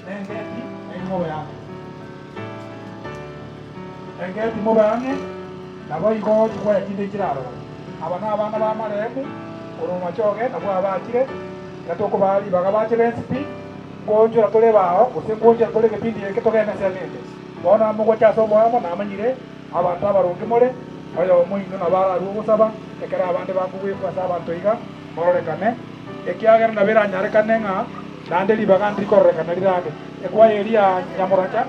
Speaker 3: nengeti engoya engeti mobane nabo igo kwaya kinde kiraro abana ba maremu kuruma choge na bwa bakire na tukubali bagabache recipe ngonjora tole bao usingonjora tole kipindi yake togenda selende bona mugo cha somo amo na manyire abantu abarungi more oyo muino na bara rugusaba ekera abande bakugwikwa saba ntoiga mororekane ekiagera na bera nyarekane nga nande libagandi korrekana lirande ekwa eria nyamuracha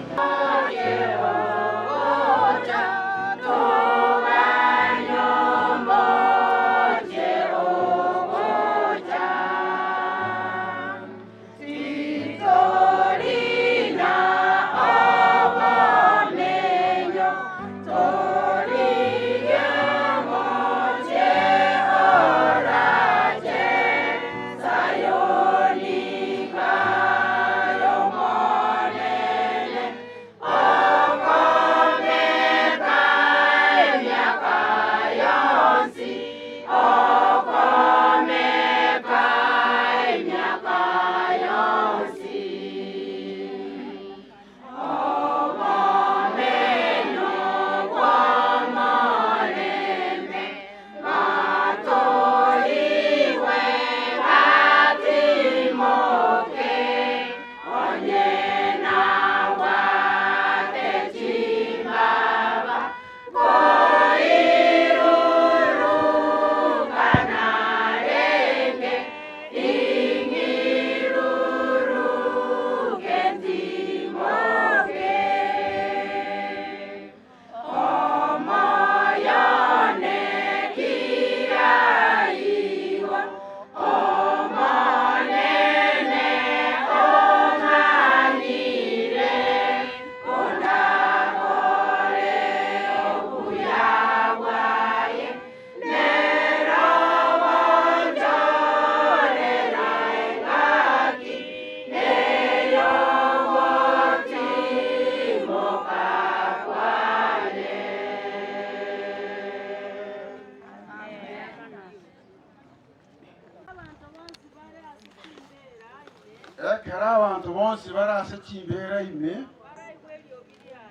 Speaker 9: ekera abantu bonse barase chimbera ime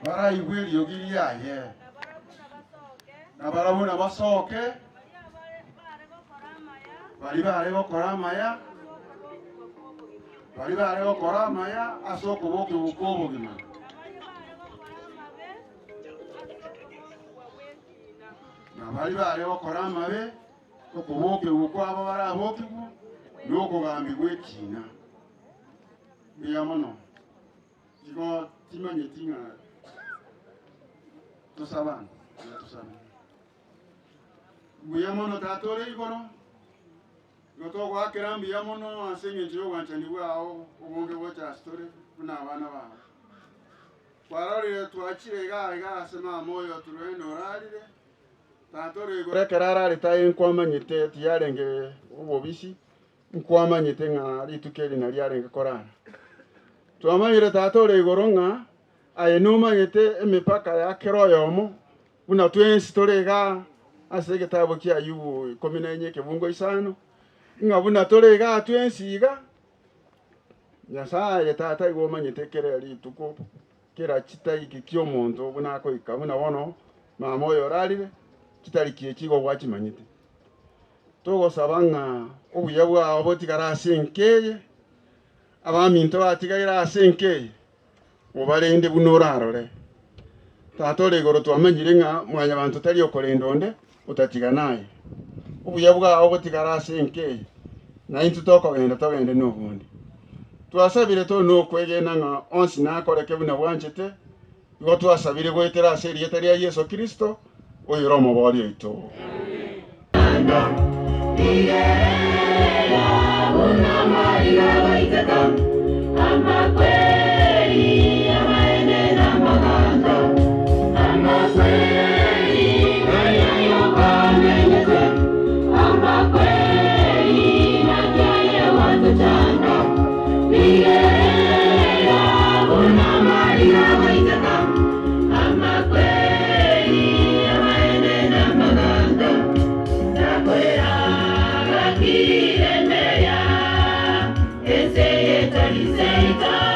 Speaker 9: baraigwe lyogiri yaye na barabona basoke bali bare gokora amaya asoko boke bukobo gima na bali bare gokora amabe okuboke bukwabo barabokibu n'okugamba gwekina biyamono kiko timanye tinga tusabana biyamono tatore igoro goto kwa kirambi yamono asenye jo wanchani bwao ubonge bocha story kuna abana ba kwarari twachire ga sema moyo tureno rarire tatore igoro kerara ritaye nkwamanyite tiyarenge ubobisi nkwamanyite nga ritukeri na ryarenge korana twamanyire tatore igoro nga ayenumanyite emipaka ya keroyomo buna twensi torega ase gitabo kya Ayubu 14 kibungo isano nga buna torega twensiga Nyasaye tata igomanyite kere rituko kera chitaiki kyo muntu buna ko ikabuna wono mamoyo rarire kitari kiyekigo gwakimanyite togosabanga obuya bwa botigara asenkeye abaminto batigaira asenkeye obalende bunorarore tatore igoro twamanyire nga mwanya bantu tari okorendonde utatiga naye obuya bwa botigara asenkeye na intu togende n'obundi twasabire to n'okwegenda nga onsi nakoreke buna bwanchete igo twasabire gwetera aseri yetari ya Yesu Kristo oyiromo bori oito
Speaker 2: Say it,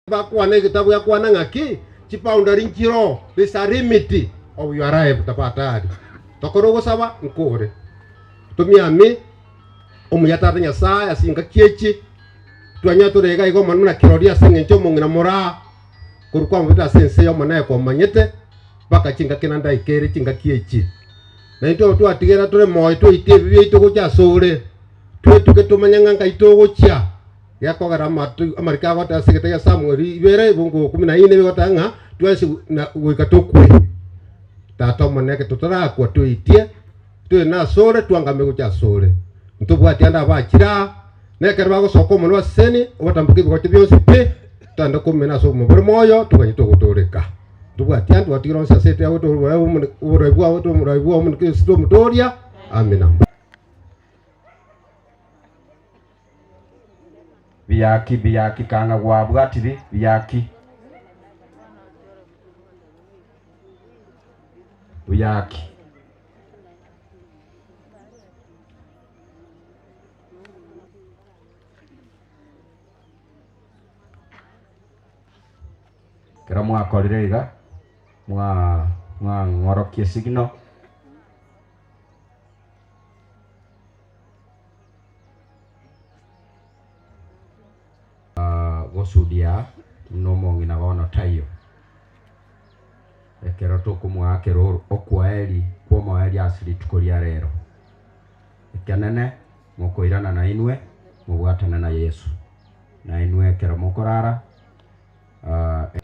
Speaker 10: Bakwane kitabu ya kwana ngaki chipaundari nkiro risarimiti of your arrive tapatari tokorogo saba nkore tumiami omuyatata nyasaye asinga kiechi twanya turega igo manuna kiroria sengencho mongina mora kurukwa mvita sense yo manaye kwa manyete baka chinga kinanda ikere chinga kiechi na ito tu atigera tore moyo tu itie bibi ito gocha sore tu tumanyanga nga ito gocha yako garama amarika gota sekretari Samuel ibere bungo 14 gotanga twasi na wikatokwe tato moneke tutora kwa tuitie tu na sore twangame gocha sore ntubwati anda bakira nekere bago soko mono seni obatambuki bikote byose pe tanda kumena so mu moyo tukanyito gutoreka tubwati anda watiro sasete awo to uraibu awo to muraibu awo mukristo mutoria amina.
Speaker 7: Biyaki kana gwabwatire biyaki kera mwakorire iga ngorokie signo gosudia no mongina gono tayo ekero tokumwa kero okwaeli kwa maeli asili tukolia rero ekanene mokoirana na inwe mubwatana na Yesu na inwe kero mokorara
Speaker 2: Hey!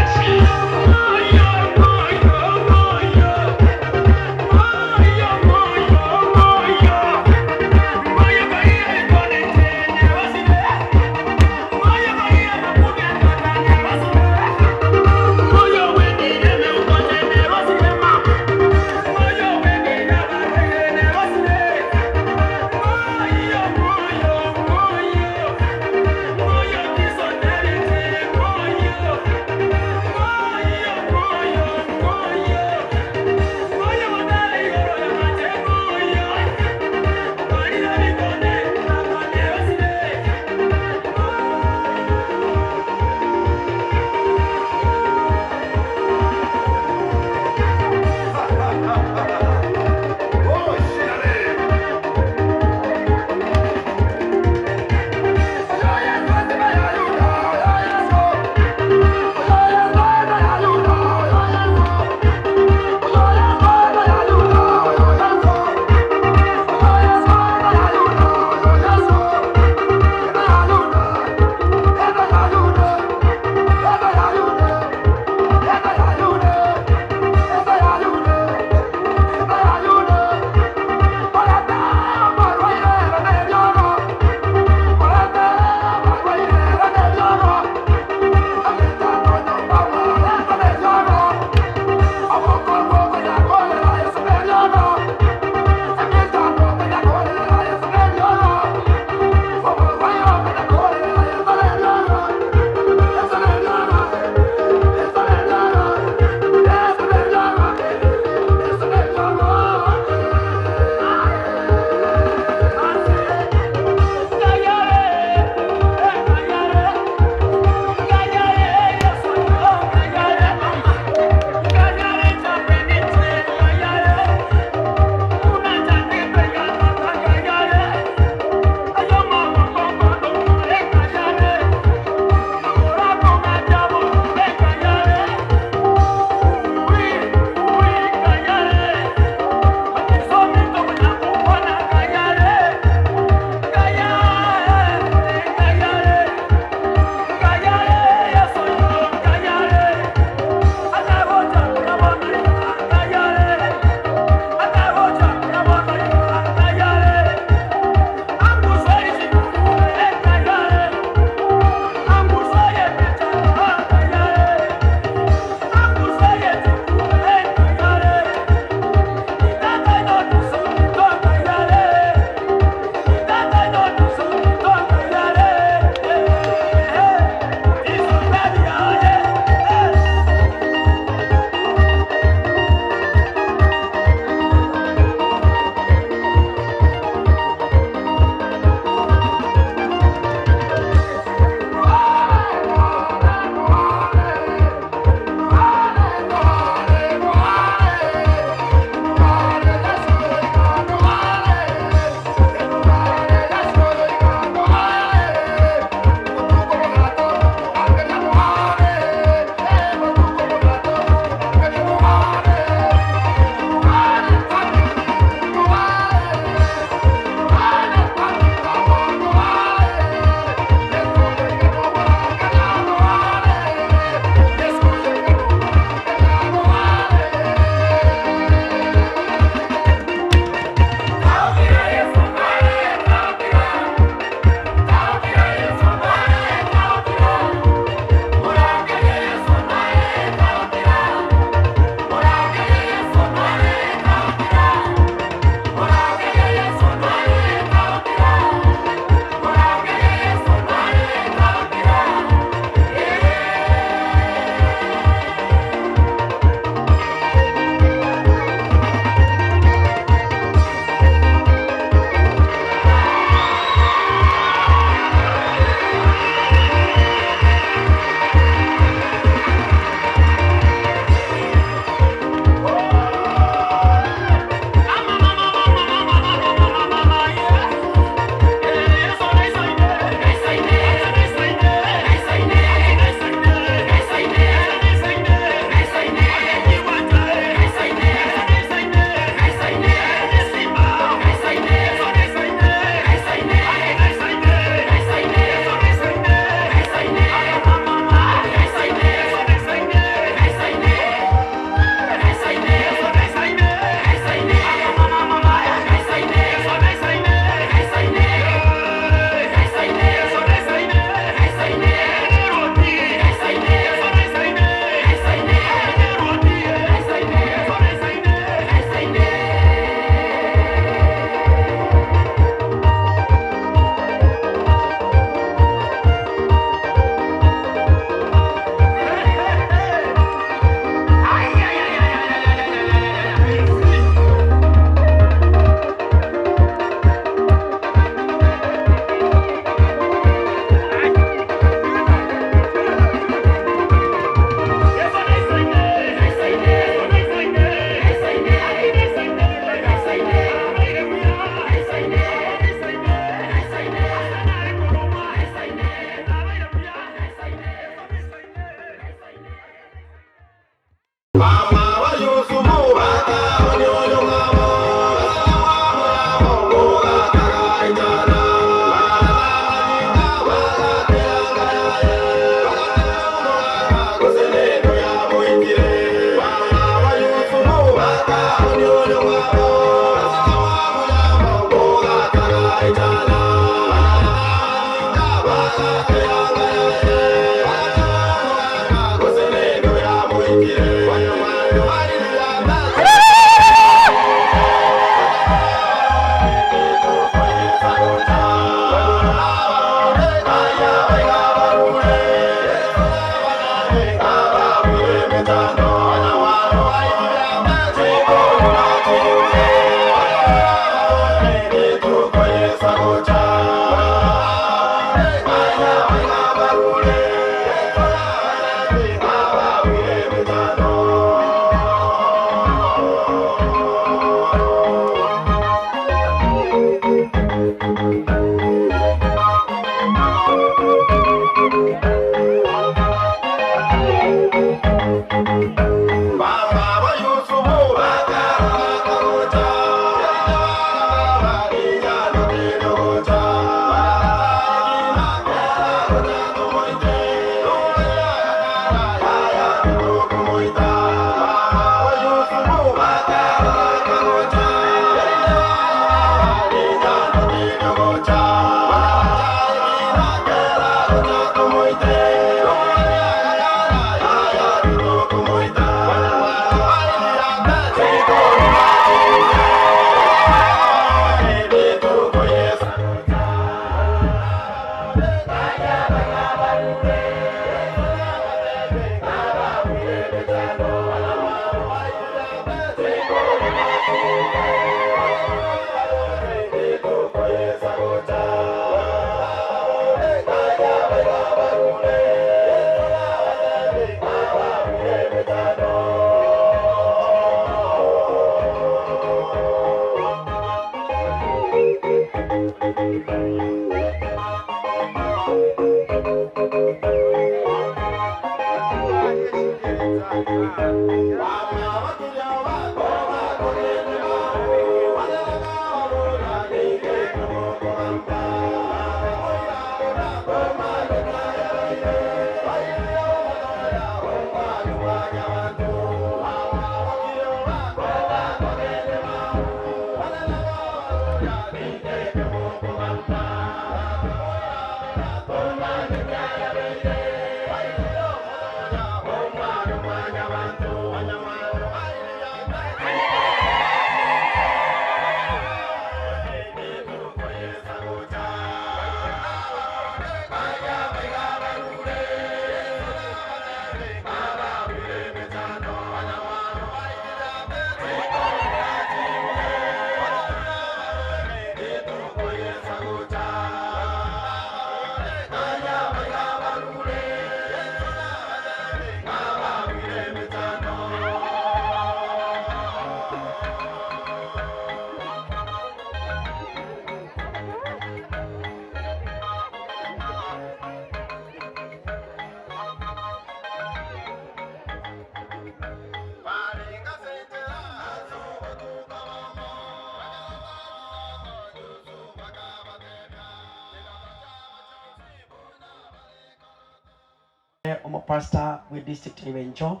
Speaker 1: Pastor with district evencho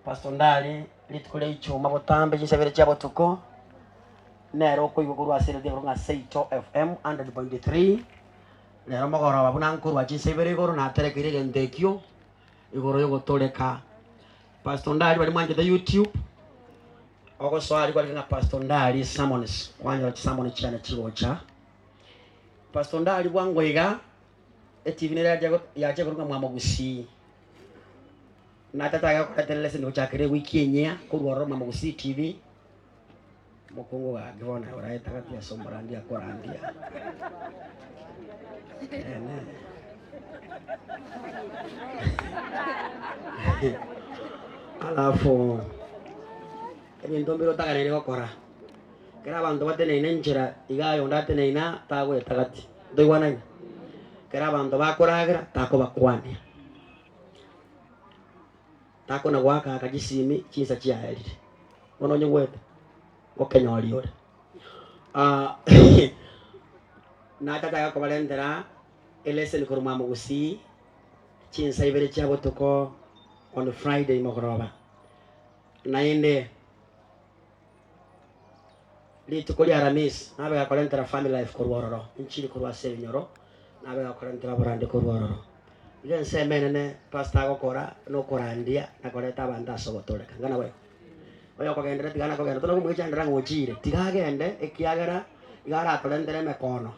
Speaker 1: Pastor Ndali litukule ichuma botambe chisebere chabo tuko nero ko iguru asire de nga Seito FM 100.3 nero magora babuna nkuru achisebere iguru na terekire gendekyo iguru yo gotoleka Pastor Ndali bali mwanje the YouTube oko swali kwa nga Pastor Ndali Samonis kwanya Samonis chana chiwocha Pastor Ndali bwangwega etivinera yaje kurunga mwa Magusi natataga kwa telese ndo chakire wiki yenya kurwaro mwa Magusi TV mukongo wa givona uraita kati ya sombrandi akorandia alafu ndombero taganere gukora kera bantu bateneine njira igayo ndateneina tagwe tagati ndoigwana kera bantu bakoragira tako bakwania tako na gwaka akagisimi kinsa kiaherire ono nyugwete okenya oliore na tata ko balendera elesen ko mama Magusi kinsa ibere cyabo tuko on Friday mogoroba naende litukoli aramis nabe akolentera family life ko wororo inchini ko wasenyoro nabe akolentera brande ko wororo ile nsemenene pastor gokora no korandia na koleta banda sobotoleka ngana we oyo kogendera tigana kogenda tono kumwichandira ngochire tigagende ekiagera igara akolendere mekono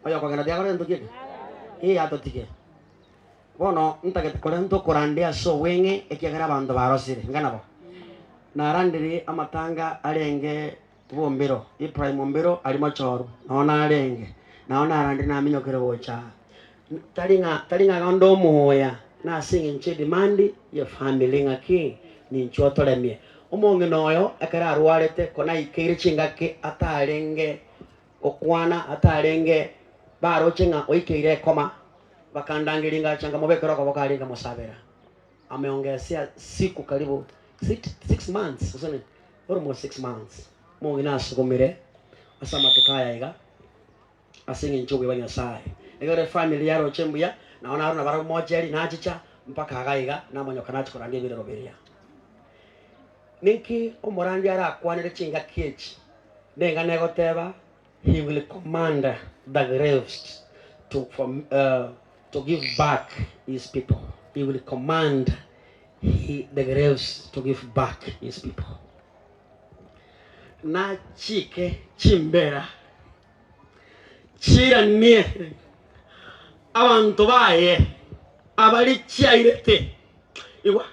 Speaker 1: oyo kogenda tiagora ntukike atotike bono ntagete kolento korandia so wenge ekiagera bantu barosire ngana bo narandiri amatanga alenge bombero Ibrahim Mbero ali machoro naona alenge naona arandi na minyokere bocha talinga gondo moya na singi nche demand ya family ngaki ni nchotolemie omonge noyo akara arwarete kona ikire chingake atalenge okwana atalenge baro chinga oikeire koma bakandangiringa changa mobekero kwa bakalinga musabera ameongezea siku karibu 6 months usone almost 6 months monge na sukumire asama tukaya iga asingi nchugwe banya sai egere family yaro chembuya naona aruna baro mojeri na chicha mpaka agaiga na monyoka nachi kurandie bire roberia ninki omorandi ara akwanire chinga kiech nenga negoteba he will command the graves to give back his people. He will command the graves to give back his people. Na chike chimbera chira nie abantu baye abali chairete iwa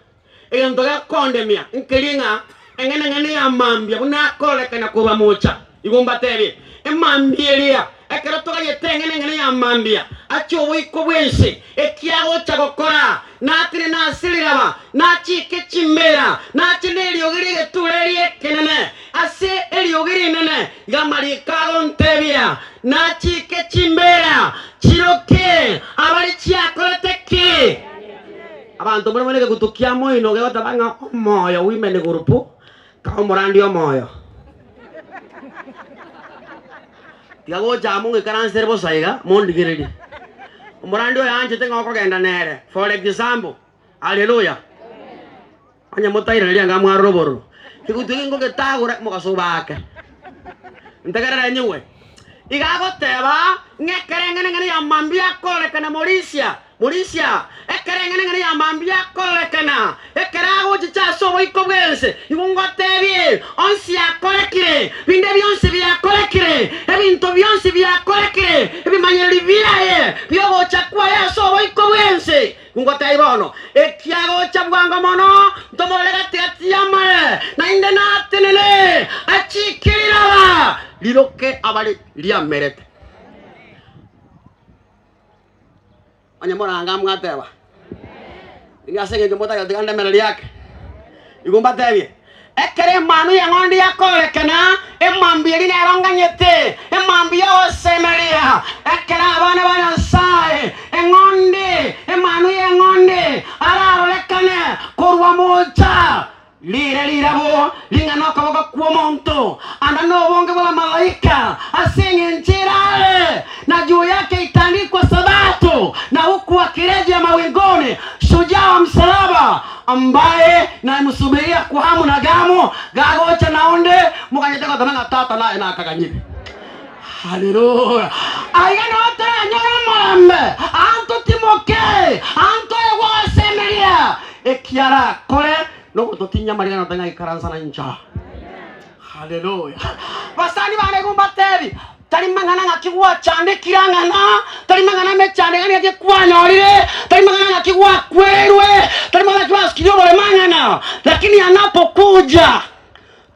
Speaker 1: egantoga kondemia nkelinga engene ya mambia kuna kole kana kuba mocha igomba tebi emambielia ekero toka engene ya mambia acho wiko bwense ekiago chagokora natine nasiliraba nachike chimera nachine yogiri turelie kenene ase eliogiri nene gamari kagon tebia nachike chimbera chiroke abari chiakoleteke abantu muri muri gutukia moino gota banga moyo women group ka morandi moyo tiago jamu ngikaran servo saiga mondigiredi morandi yanje tenga ko genda nere for example haleluya anya motaire nga mwaroboro ikutuki ngo getagura mugasubake ntegara nyuwe igagoteba ngekerengene ya mambia kole kana Mauricia ekerengene ya mambia kole kana ekerago chichaso boiko bwense igungotebie onsi akolekire binde byonse byakolekire ebinto byonse byakolekire ebimanyeri byaye byogo chakwa yaso boiko bwense ngotaibono ekiago chabwanga mono ntomolega tiatiamale na inde na tenele achikiraba liroke abali liamerete anyamora anga mngateba ingase ngomota yatigande mereli yake igomba tebie ekere manu yangondi yakolekana emambiri neronganyete emambiri osemeria ekera abana bana sai engondi emanu yengondi ararolekane korwa mocha lirabo linganoka boka kwa monto andano bonge bola malaika asinge nchirale na juu yake itandikwa sabato na huku akireja mawingoni shujaa wa msalaba ambaye na msubiria kwa hamu na gamu gagocha naonde mukanyeteka tananga tata naye na kakanyike. Haleluya. Ayanote nyoramambe anto timoke anto ewosemeria ekiara kole no totinya mariana tanga ikaransa na ncha. Haleluya. Basani bane kumbatebi tari mangana ngakigwa chande kirangana tari mangana mechande ngani yake kwanyorire tari mangana ngakigwa kwerwe tari mangana kwa sikio le mangana lakini anapokuja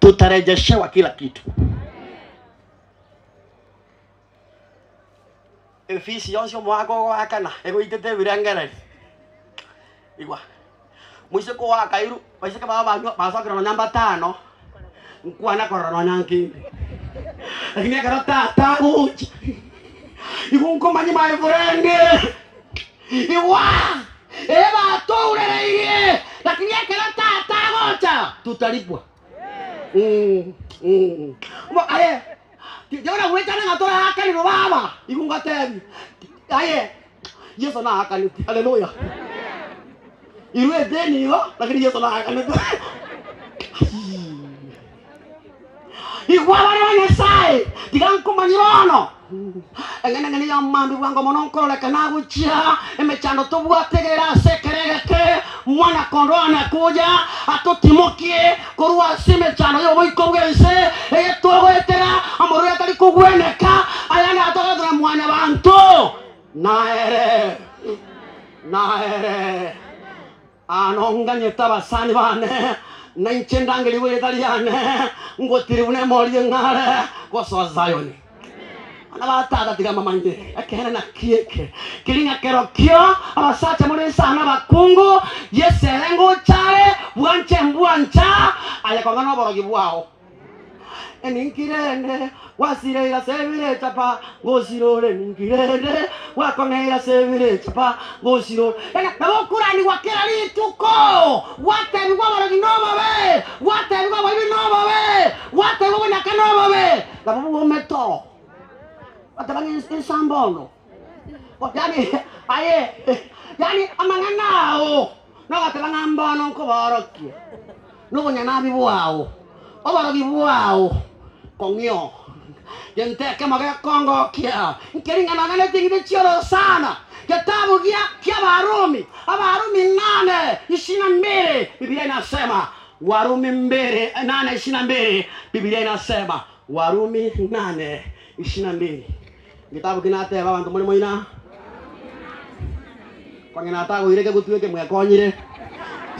Speaker 1: tutarejeshewa kila kitu. Efisi yonse mwako wakana ego itete birangara igwa mwisho ko wakairu baise kama baba basakira na namba 5 nkwana korona nyanki lakini karata uchi igunko manyi my friend iwa eba tourere lakini karata gocha tutalipwa aye jona wetana ngatora hakali no baba igunga tebi aye Yesu na hakali haleluya iwe deni yo lakini Yesu na hakali igwa bari banyesai diganko manyirono engene ya mambi bwango mononkolo lekana guchia emechando tobwategera sekerege mwana kondo anakuja atotimokie korwa simechano yo boiko bwense etogwetera amoro yakali kugweneka ayana atogadra mwana bantu naere anonganye tabasani bane na inchendangeli wetaliane ngotiri bune mori ngare koso Zion anabatata tigama manje akena na kieke kilinga kerokyo abasacha muri sana bakungu yeserengo chare bwancha ayakongana borogi bwao eninkirende wasireira sebire chapa gosirore ninkirende wakonera sebire chapa gosiro nabokurani wakera lituko watebi borogi nobabe watebi borogi nobabe watebi bonakanobabe labugo meto atabangi insambono yani amanganao no katabanga mbono ko boroki no nyana bibuao oborogi buao kongyo yente kama ga kongo kia nkeringa na ngale tingi chioro sana kitabu kia Warumi 8:22 Biblia inasema Warumi 8:22 Biblia inasema Warumi 8:22 kitabu kinateba abantu muri moina kwa nginata guireke gutuike mwekonyire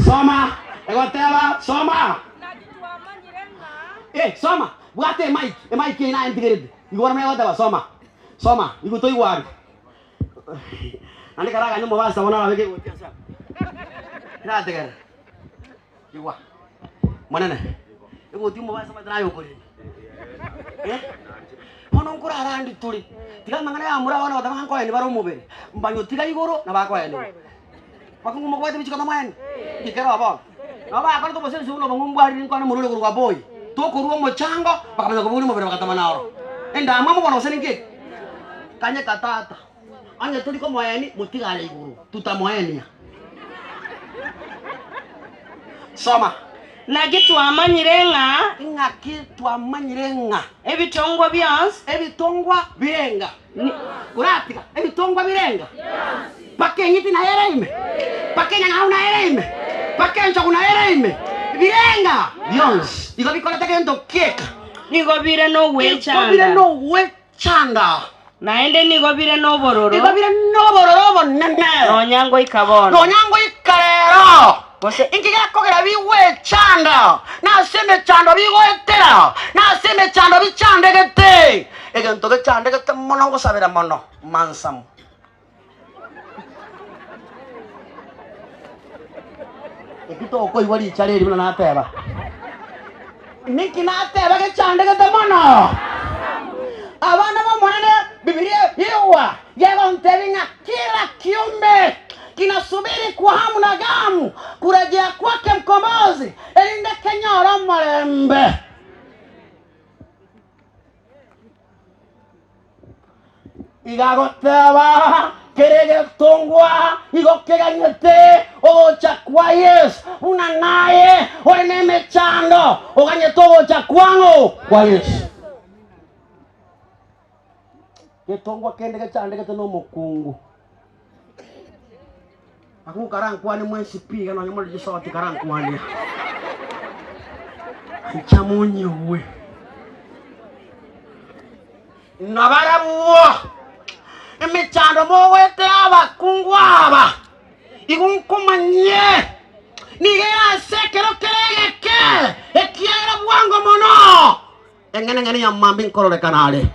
Speaker 1: soma egoteba soma
Speaker 4: Soma. Bwate Mike ina integrid. Igora me wata soma. Soma, iguto iwari. Andi karaga ni mobasa wana weke wotiasa. Na tegere. Iwa. Manene. Iguti mobasa madana yokore. Mono nkura arandi turi. Tiga mangana ya mura wana wadama ko eni baro mobere. Mbanyo tiga igoro na bako eni. Pakungu mokwe tibi chikama mayani. Dikero abo. Aba akon to bosen suno bangumbari ni kwana murulo kurwa boy. To kurwa mochango bakamanya kubuni mobere bakatama naro. Enda mama kono seninge. Kanya katata. Anya tuli ko moyani mutiga le igoro. Tuta moyani. Soma.
Speaker 8: Na gitu amanyirenga
Speaker 4: Inga kitu amanyirenga.
Speaker 8: ebitongwa byans
Speaker 4: Ebitongwa birenga. Kuratika. Ebitongwa birenga. Pake ngiti na ereime. Pake nyanga una ereime. Pake ncha kuna ereime. Birenga. Yons. Iko bikola take ndo keka.
Speaker 8: nigobire no wechanda.
Speaker 4: Nigobire no wechanda.
Speaker 8: Naende nigobire no bororo.
Speaker 4: Nigobire no bororo bonene.
Speaker 8: No nyango ikabona.
Speaker 4: No nyango ikarero. Inkiga kogera biwe chanda. Na seme chanda biwe etera. Na seme chanda bichande gete. Egento ge chande gete mono go sabera mono. Mansam. Ekito ko iwari chale ri na teba. Niki na teba ge chande gete mono. Abana mo monene Biblia yewa. Yego ntelinga kila kiumbe kinasubiri kwa hamu na gamu kurejea kwake mkombozi elinde kenyoro marembe. Igagoteba kerege tongwa igokeganyete ocha kwa Yesu una naye oreneme chando oganyetogo cha kwango kwa Yesu. Ketongwa kende chande keteno mokungu. Aku karang kuani mwensi piga no nyamole jiso ati karang kuani. Chamunyi we. Nabarabuwa. Emechando mo wete aba kungwaba. Igunkumanye. Nigera sekero kerege ke. Ekiera bwango mono. Engene ya mambi nkorole kanale.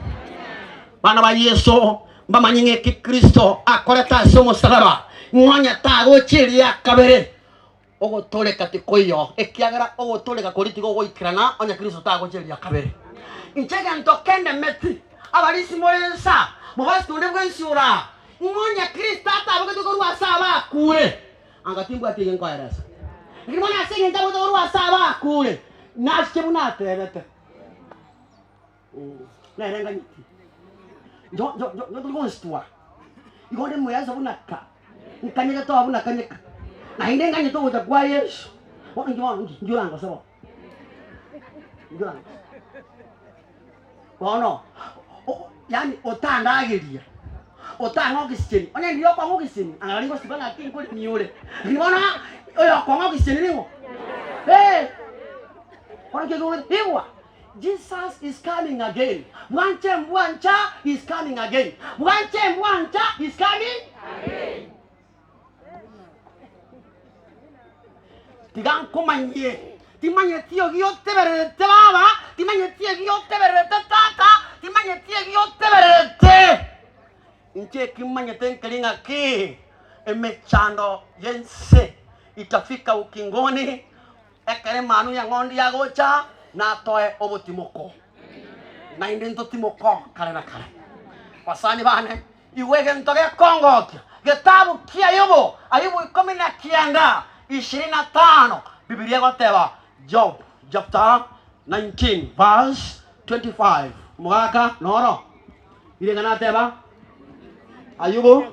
Speaker 4: Bana ba Yesu mbamanyinge ki Kristo akoreta somo salaba. Mwanya tago chiri ya kabere ogo tole katikoyo ekiagara ogo tole kakolitiko go ikrana onya Kristo tago chiri ya kabere inchega ntokende meti abalisi molensa mubasi tunde bwensura mwanya Kristo atabuke tukorwa saba kule angatimbu ati yenko yarasa ngimona asinge ndabo tukorwa saba kule nasike munatebete na renga nyiti jo tulikonstwa igonde moyaza bunaka nkanyeka to abuna kanyeka na hinde nganye to uta kwa Yesu njulanga sabo njulanga kono yani otandagiria otanga okisini onya ndiyo kwa okisini angalingo sibanga kinko ni ule ngibona oyo kwa okisini ningo ona kego iwa Jesus is coming again. Mwancha is coming again. Mwancha is coming again. Tigang kumanye, timanye tiyo giyote berete baba, timanye tiyo giyote berete tata, timanye tiyo giyote berete. Inche kimanye tenkelinga ki, emechando yense, itafika ukingoni, ekere manu ya ngondi ya gocha, na toe obo timoko. Na indento timoko kare na kare. Wasani bane, iwege ntoge Kongo, getabu kia yobo, ayubu ikomi na kianga. 25 Biblia goteba Job chapter 19 verse 25 mwaka noro ile ngana teba Ayubu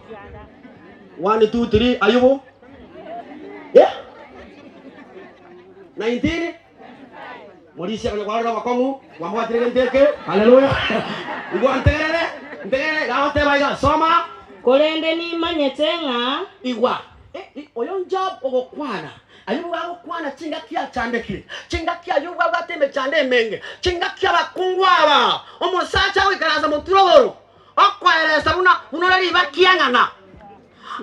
Speaker 4: 1 2 3 Ayubu 19 Morisi kwenye kwa roho kongu wamwa tireke haleluya ngo ntegere goteba iga soma
Speaker 8: kolende ni manyetenga
Speaker 4: igwa oyo Job ogokwana Ayubu bagokwana chinga kia chandeki chinga kia Ayubu bagateme chande menge chinga kia bakungwaba omusacha wikaraza muturogoro okweresa buna unorari bakiangana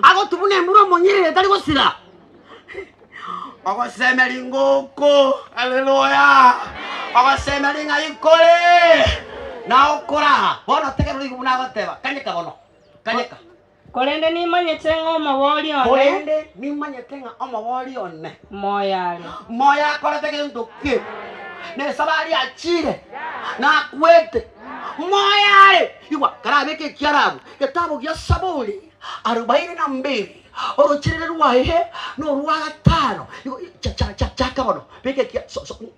Speaker 4: ago tubune muro monyire tari gosira ago semeri ngoko haleluya
Speaker 1: Agasemeri ng'aikore. Na ukora. Bono teke ruri kumuna goteba. Kanyeka bono. Kanyeka.
Speaker 8: Korende nimanyete ng'omabori one.
Speaker 1: Korende nimanyete ng'omabori one.
Speaker 8: Moyale.
Speaker 1: Moya korete kintu ki. Ne sabari achire. Na kwete. Moyale. Iwa karabeke kiarabu. Kitabu kya Saburi 42. Orochirere rwahe no rwa gatano. Cha kabono. Beke kya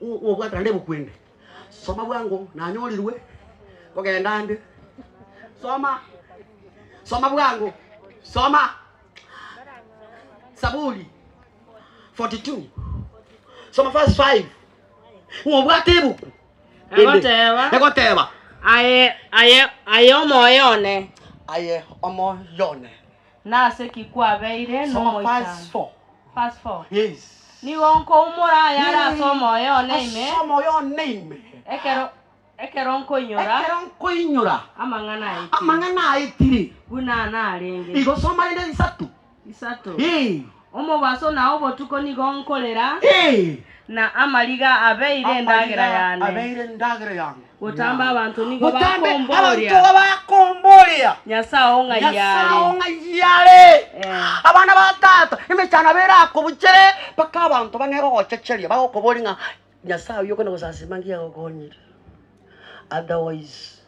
Speaker 1: ubwatra ndebo kwende. Soma bwangu nanyorirwe. Kogenda ndi. Soma bwangu. Soma. Saburi 42. Soma verse 5. Ngobwatebu. Egoteba.
Speaker 8: Aye omoyone.
Speaker 1: Aye omoyone.
Speaker 8: Nase kikwabeire no
Speaker 1: Soma
Speaker 8: moita.
Speaker 1: verse 4.
Speaker 8: Verse 4.
Speaker 1: Yes.
Speaker 8: Ni wonko umura yara somoyone ime.
Speaker 1: Somoyone ime.
Speaker 8: Ekero nkoinyora. Amangana
Speaker 1: aitiri.
Speaker 8: Buna narenge.
Speaker 1: Igo soma inde isatu.
Speaker 8: Omubaso nawo botuko nigo nkolera. Na amaliga abeire ndagera yange. Gutamba abantu nigo bakomboria. Nyasaho ngayale.
Speaker 1: Abana batata imechana bera ko buchere paka abantu bangero gochecheria bagokobori nga Nyasaho yoko no sasimangia gokonyira. Otherwise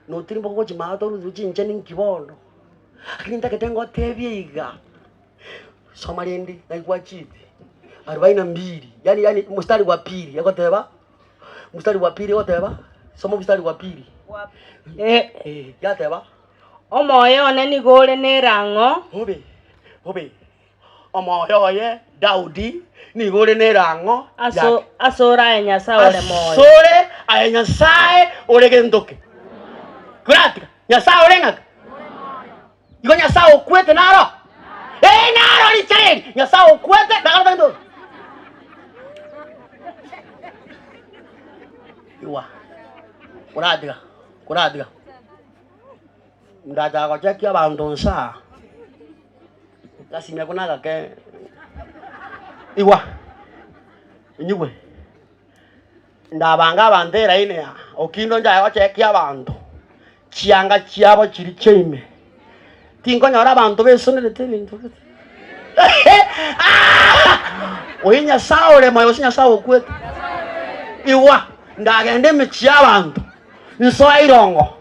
Speaker 1: no tirimbo gochimato ruchinje ninkibondo. Akinta ketengo tebiga. Somalindi naikwa chiti 42. Yani mstari wa pili yakoteba. Mstari wa pili yoteba. Soma mstari wa pili. Yateba.
Speaker 8: Omoyone ni gore nerango.
Speaker 1: Hobe. Omoyoye Daudi ni gore nerango.
Speaker 8: Asora Nyasaye ole moyo.
Speaker 1: Asore ay Nyasaye ole gendoke. Gratia. Nyasaye ole ngaka. Igo Nyasaye okwete naro. Naro ni cheri. Nyasaye okwete naro ndo. Iwa. Kuradiga. Ndaja ko cheki abantu nsa. Kasi mekunaga ke. Iwa. Inywe. Ndabanga bandera ine ya. Okindo nja ko cheki abantu. Chianga chiabo chiri cheime. Tingo nyora abantu besonere tebintu. Oyinya saole moyo sinya sawo kwete. Iwa. Ndagende mechia abantu. Nso irongo.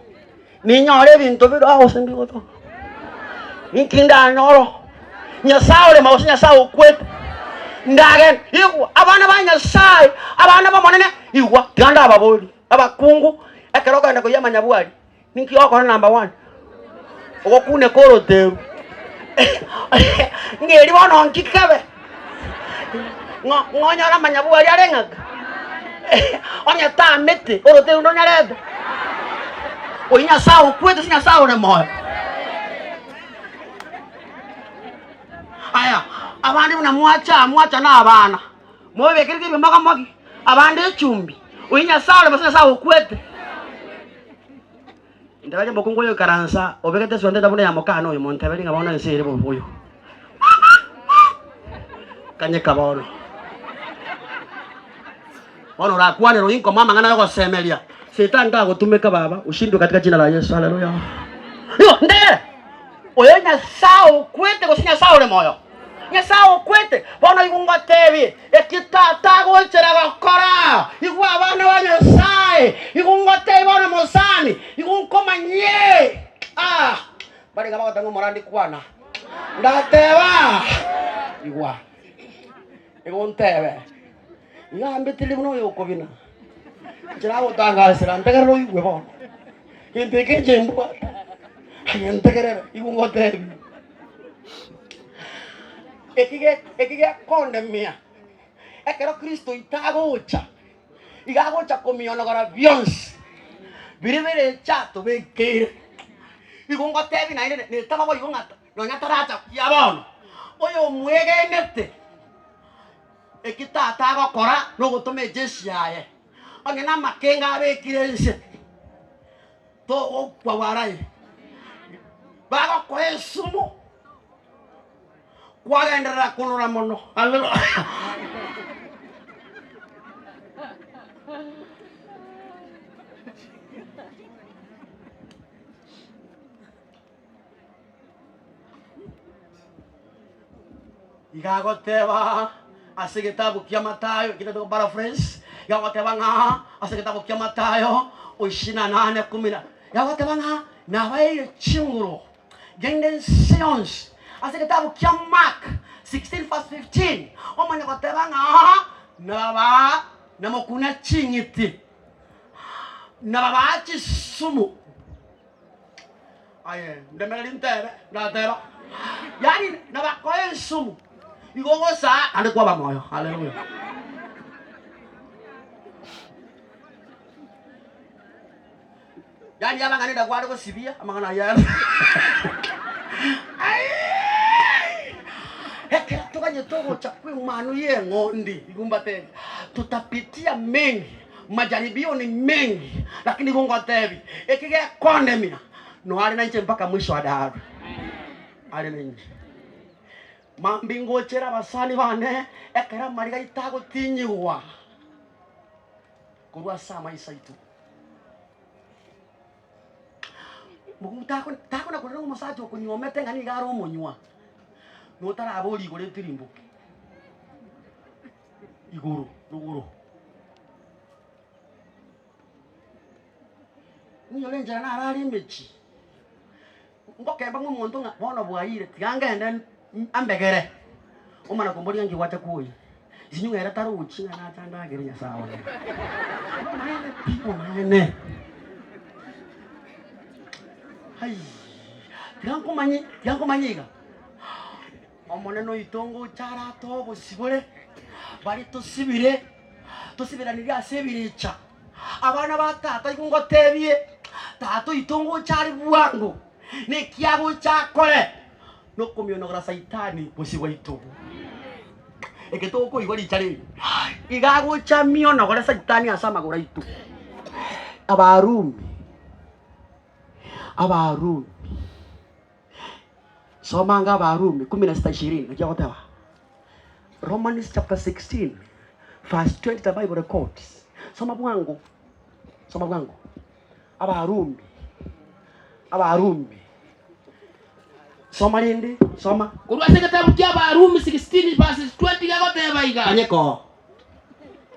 Speaker 1: Ninyore bintu biro aho sendiko to. Inkinda nyoro. Nyasaye le mawusi Nyasaye kwete. Ndagen iwa abana ba Nyasaye, abana ba monene iwa ganda ababoli. Abakungu ekeroka ndako yamanya bwali. Ninki yoko number 1. Okune koro teru. Ngeri bono nkikabe. Ngonyora manya bwali arengaga. Onya ta mete orote uno nyarebe. Oyinya sawo kwete sinya sawo ne moyo. Aya abandi muna mwacha na abana. Mobe kirike bimaka magi. Abandi chumbi. Oyinya sawo le sinya sawo kwete. Ndagaje bokungo yo karansa obekete swande dabune ya mokano oyo montabeli ngabona nsere bo boyo. Kanye kabono. Ono la kuane roinko mama ngana yako semelia. Shetani ndio agotumeka baba, ushindwe katika jina la Yesu. Haleluya. Yo, ndere. Oyonya sawo kwete gosinya sawo le moyo. Nya sawo kwete, bono igungo tebi, ekitata gochera gokora. Igwa abana ba Nyasaye, igungo tebi bono mosani, igunko manye. Bari ngaba gatango morandi kwana. Ndateba. Igwa. Igontebe. Ngambe tilibuno yoko bina. Jirawo tangasira ntegero igwe bono. Inteke jembo. Ntegere igungo tebi. Ekige konde mia. Ekero Kristo itagocha. Igagocha komiono gara Beyonce. Biribere chato bekere. Igungo tebi na ine ne taba boyo ngata. No nyataracha ya bono. Oyo mwege nete. Ekitata agokora no gutome Jesu yaye. Onge na makenga bekire nse. To okwa warai. Bago kwesumo. Kwagendera kunura mono. Haleluya. Igagoteba ase gitabu kia Matayo kinatoka paraphrase. Igagoteba nga ase gitabu kia Matayo 28:10. Igagoteba nga nabaye chinguro genden seance ase gitabu kia Mark 16:15. Omanya goteba nga naba namokuna chingiti naba chisumu. Aye ndemeli ntebe ndateba yani naba koye sumu igogo sa ande kwa bamoyo. Haleluya. Yani yaba ngane da kwado ko sibia amangana ya ai hekera tukanye togo cha kwi manu ye ngondi igumbate tutapitia mengi majaribio ni mengi lakini Mungu atevi ekige kondemia no ali na nje mpaka mwisho wa dahari ali na nje mambingo chera basani bane ekera mariga itago tinyiwa kurwa sama isaitu mugu tako na kurero musacho kunyomete ngani garo munywa notara abori gore tirimbo iguru ruguru niyo lenjera na arari mechi ngoke bangu muntu nga bono bwaire tigangende ambegere umana kumbori ngi wata kuyi zinyunga era taru uchinga na tanda gerinya sawa mane hai yangu manyiga omoneno itongo chara to bosibore bari tosibire niri asebiricha abana batata ikungo tebie tato itongo chari buwango ne kiago chakole no komionogara saitani bosibwa itongo eketoko igori chari igago chamio na gore saitani asama gora itu abarumi somanga Abarumi 16:20 unajua watawa Romans chapter 16 verse 20 the Bible records soma bwangu Abarumi soma lindi soma
Speaker 4: kurwa sekatabu kia Abarumi 16 verses 20 gagoteba iga
Speaker 1: anyeko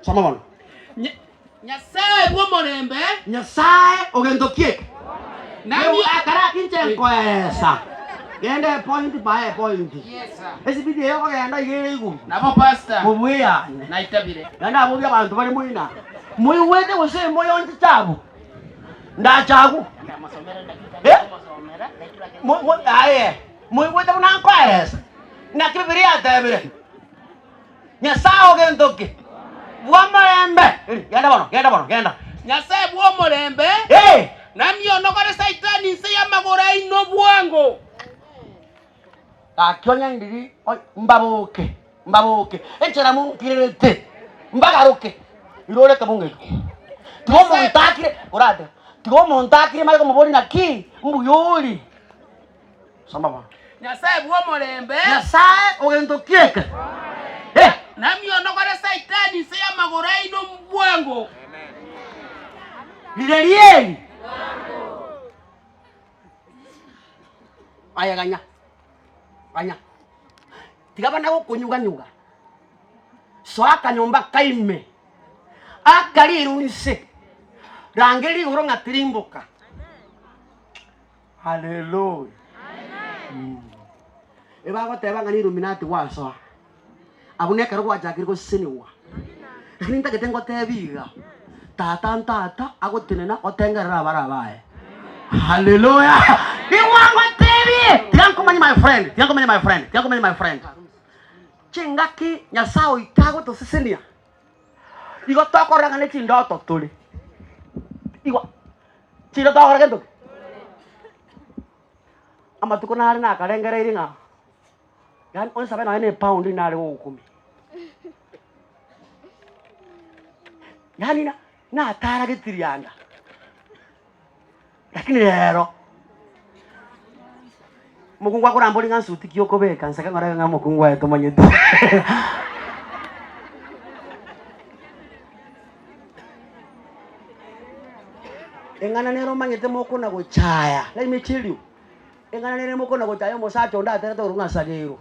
Speaker 1: soma bono
Speaker 4: Nyasaye bwo morembe
Speaker 1: Nyasaye ogendokie
Speaker 4: nami
Speaker 1: akara kinche koesa gende point by point.
Speaker 4: Yes sir.
Speaker 1: Esi bidi yoko genda igere igu.
Speaker 4: Nabo pastor.
Speaker 1: Mubuya.
Speaker 4: Na itabire.
Speaker 1: Ganda abuya abantu bali muina. Muyi wete wose moyo nti chabu. Nda chagu. Aye. Muyi wete una koesa. Na kibiri atabire. Nyasao gendoke. Bwa morembe. Genda.
Speaker 4: Nyasaye bwo morembe.
Speaker 1: Eh.
Speaker 4: Nami onogore saitani nse ya magora ino bwango.
Speaker 1: Akyonya ndiri mbabuke enchera munkirete mbagaruke irore kabunge tigo montakire mali komuboli na ki mbuyuli samba
Speaker 4: Nyasaye bwo morembe
Speaker 1: Nyasaye ogendokieke
Speaker 4: nami onogore saitani nse ya magora ino bwango
Speaker 1: lirelieli aya ganya tigaba nago kunyuga so akanyomba kaime akali irunse rangeli uro ngatirimboka. Haleluya. Eba goteba ngani Illuminati waso abune karo gwajakire go siniwa lakini ntagetengo tebiga tata agotenena otengerera barabaye. Hallelujah. Iwango tebi. Tiyankomanyi my friend. Chingaki nyasao ikago to sisinia. Igo tokora ngane chindoto tuli. Igo. Chindo tokora kento. Ama tukuna ari na karengere iringa. Yani on sabe na ene pound na ari 10. Yani na atara getirianda. Lakini rero mukungu akora mboli ngansuti kiyoko beka nsaka ngara nga mukungu ayo tomanyete engana nero mangete moko na gochaya. Let me tell you. Engana nero moko na gochaya mosacho nda tere to runga sagero.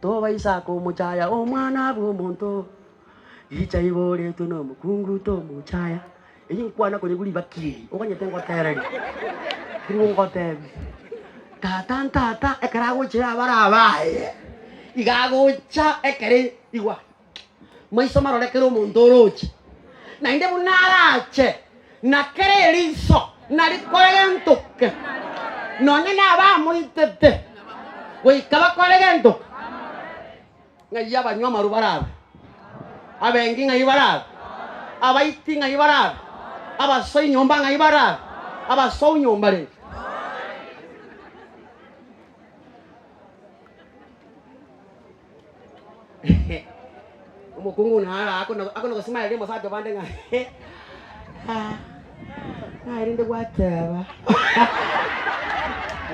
Speaker 1: To baisa ko mochaya o mwana bu monto. Icha ibole to no mukungu to mochaya. Eyi kwana ko nyeguli bakiri. Okanye tengo tere. Kiri ngo tebi. Tata ekara gochaya barabaye. Igagocha ekere igwa. Maiso marole kero mondoroche. Na inde bunarache. Na kere liso. Na likorentoke. None na ba muitete. We kaba koregento. Ngaya banywa marubarabe. Abengi ngayibarabe. Abaiti ngayibarabe. Abasoy nyomba ngayibarabe. Abasoy nyombare. Umukungu nara ako nakusema ile mosacho bande nga. Na irinde gwataba.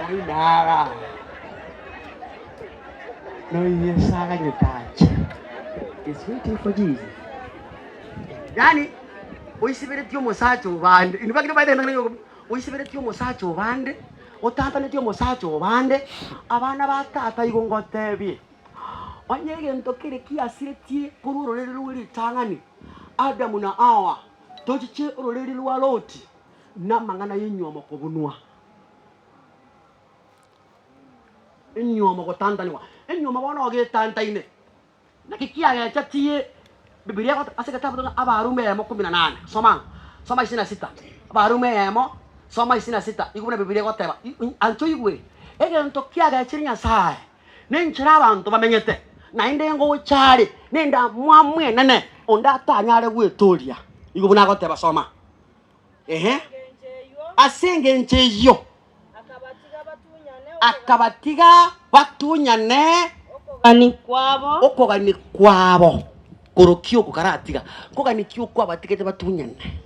Speaker 1: Oi nara. No yesaga nyutache. It's waiting for Jesus. Yani oisibere tio mosacho bande. Inibaki baide ngani oisibere tio mosacho bande. Otata ne tio mosacho bande. Abana batata igongotebi. Onyege ntokere kiasiretie kururo leluri tangani Adamu na Hawa tochiche uroreri lwa Loti na mangana yenyoma kobunwa enyoma kotandaniwa enyoma bona ogetantaine nakikia gachatie Biblia ko asekatabu abarume emo 18 soma 26 abarume emo soma 26 iguna Biblia ko teba ancho igwe ege ntokia gachirinya sae nenchira abantu bamenyete na inde ngo chari nenda mwamwe nene onda tanyare gwetoria igubuna goteba soma asenge ncheyo akabatiga batunyane okogani kwabo korokio kukaratiga kogani kio kwa batigete batunyane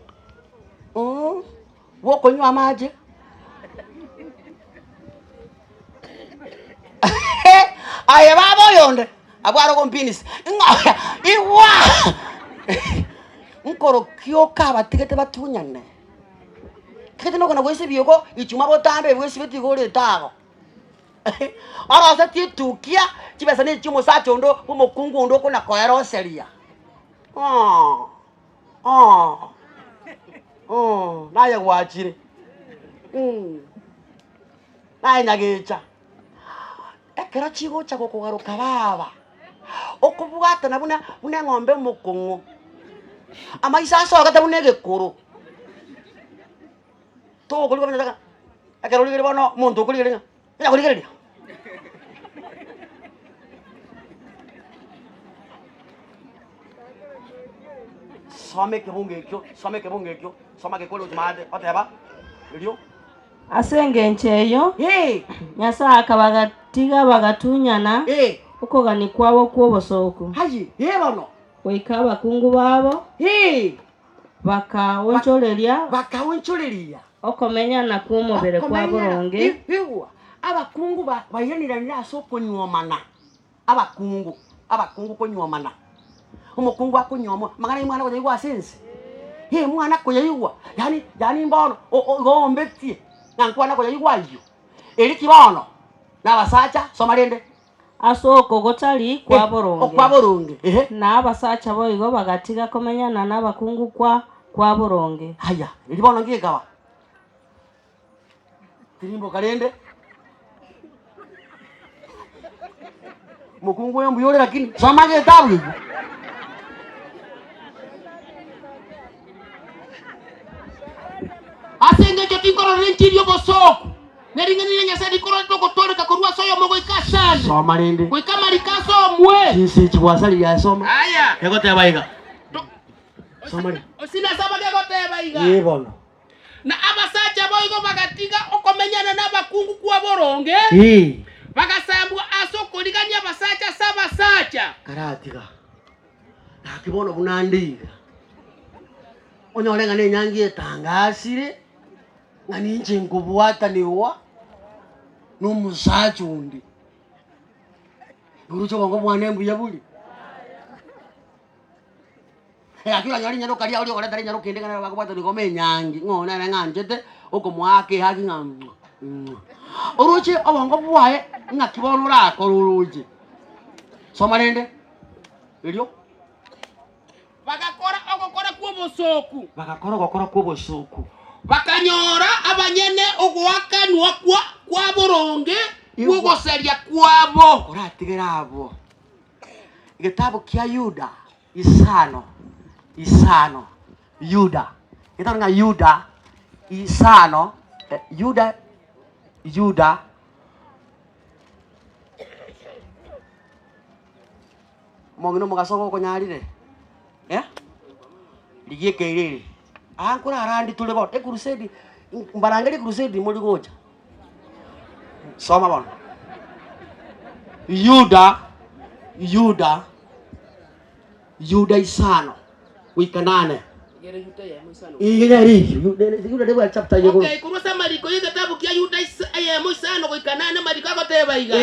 Speaker 1: woko nywa amaje aye babo yonde abwaro kompinis iwa nkorokio ka batigete batunyane kete no kana wese biyoko ichuma botambe wese betigore tago ara sa titukia chibesa ne chimo sacho ndo umukungu ndo kuna koero seria naye gwachire naye nyagecha ekera chigo chako kugaruka baba okubwata na buna ng'ombe mukungu amaisa asoga tabune gekuru to kuli bana daga ekera uli bono muntu kuli ringa ina kuli ringa some ke bungekyo soma ke kolo tumade oteba ilio
Speaker 8: asenge ncheyo nyasa akabagatiga bagatunyana ukogani kwabo kwobosoko
Speaker 1: hayi bono
Speaker 8: oikaba kungu babo bakawoncholeria okomenyana kumubere kwa boronge
Speaker 1: abakungu bayiranira soko nyomana abakungu konyomana umukungu akonyoma magana imwana ko yigwa sense mwana ko yigwa yani mbono gombetie nankwana ko yigwa yo eri kibono na basacha somalende
Speaker 8: asoko gotali kwa boronge
Speaker 1: na
Speaker 8: abasacha boigo bagatiga komenyana n'abakungu kwa boronge
Speaker 1: haya eri bono ngikawa tirimbo kalende mukungu yombu yole lakini somage tabu asenge chotingoro renchirio bosoko neringani nyasa dikoro toko tore kakorwa soyo mogo ikasana soma lende ko ikamari kaso mwe sisi chwasali ya soma aya yagote baiga soma osina saba yagote baiga yebono na abasacha boigo bagatiga okomenyana n'abakungu kwa boronge bagasambwa asoko liganya abasacha sabasacha karatiga nakibono bunandiga onyolenga nenyangi etangasire ngani nje ngubwata niwa n'umusacha undi urucho bongo mwane mbuya buli akira nyari nyaro karia uri ore tari nyaro kende kana bakubata ni gome nyangi ngona na nganjete ukumwake haki ngam uruchi obongo bwae ngakibono rako uruchi soma nende elio
Speaker 4: bagakora ogokora kuobosoku
Speaker 1: bakakora kuobosoku
Speaker 4: bakanyora abanyene ogwakanwa kwa boronge kugoseria kwabo
Speaker 1: oratigera abo igitabo kia Yuda isano Yuda itonga Yuda isano Yuda mongino mugasoko konyarire ligieke ankura arandi tule bot crusade mbarangeli crusade muri gocha soma bana Yuda isano wikanane Yuda dewa chapter yego
Speaker 4: okay kurusa mariko yigatabu kia Yuda isano wikanane mariko agoteba iga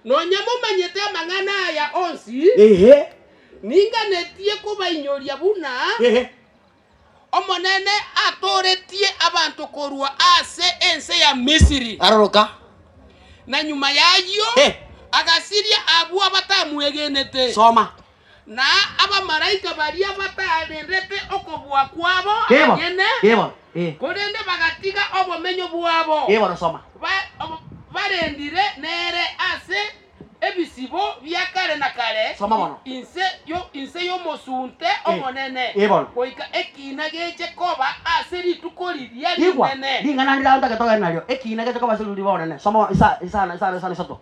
Speaker 4: nonya mumanyete amang'ana ya onsi ninganetie kubainyoria buna omonene atoretie abantu korwa ase ense ya Misiri
Speaker 1: aroroka
Speaker 4: na nyuma yayo agasiria abu abatamwegenete
Speaker 1: soma
Speaker 4: na abamaraika baria batarendete okobwa kwabo
Speaker 1: nyene
Speaker 4: korende bagatiga obomenyo bwabo
Speaker 1: soma
Speaker 4: barendire nere ase ebisibo bya kare na kare inse yo mosunte omonene koika ekina geche koba ase rituko liria linene
Speaker 1: lingana ndira anda ketoga nalyo ekina geche koba ase rituko onene soma isa soto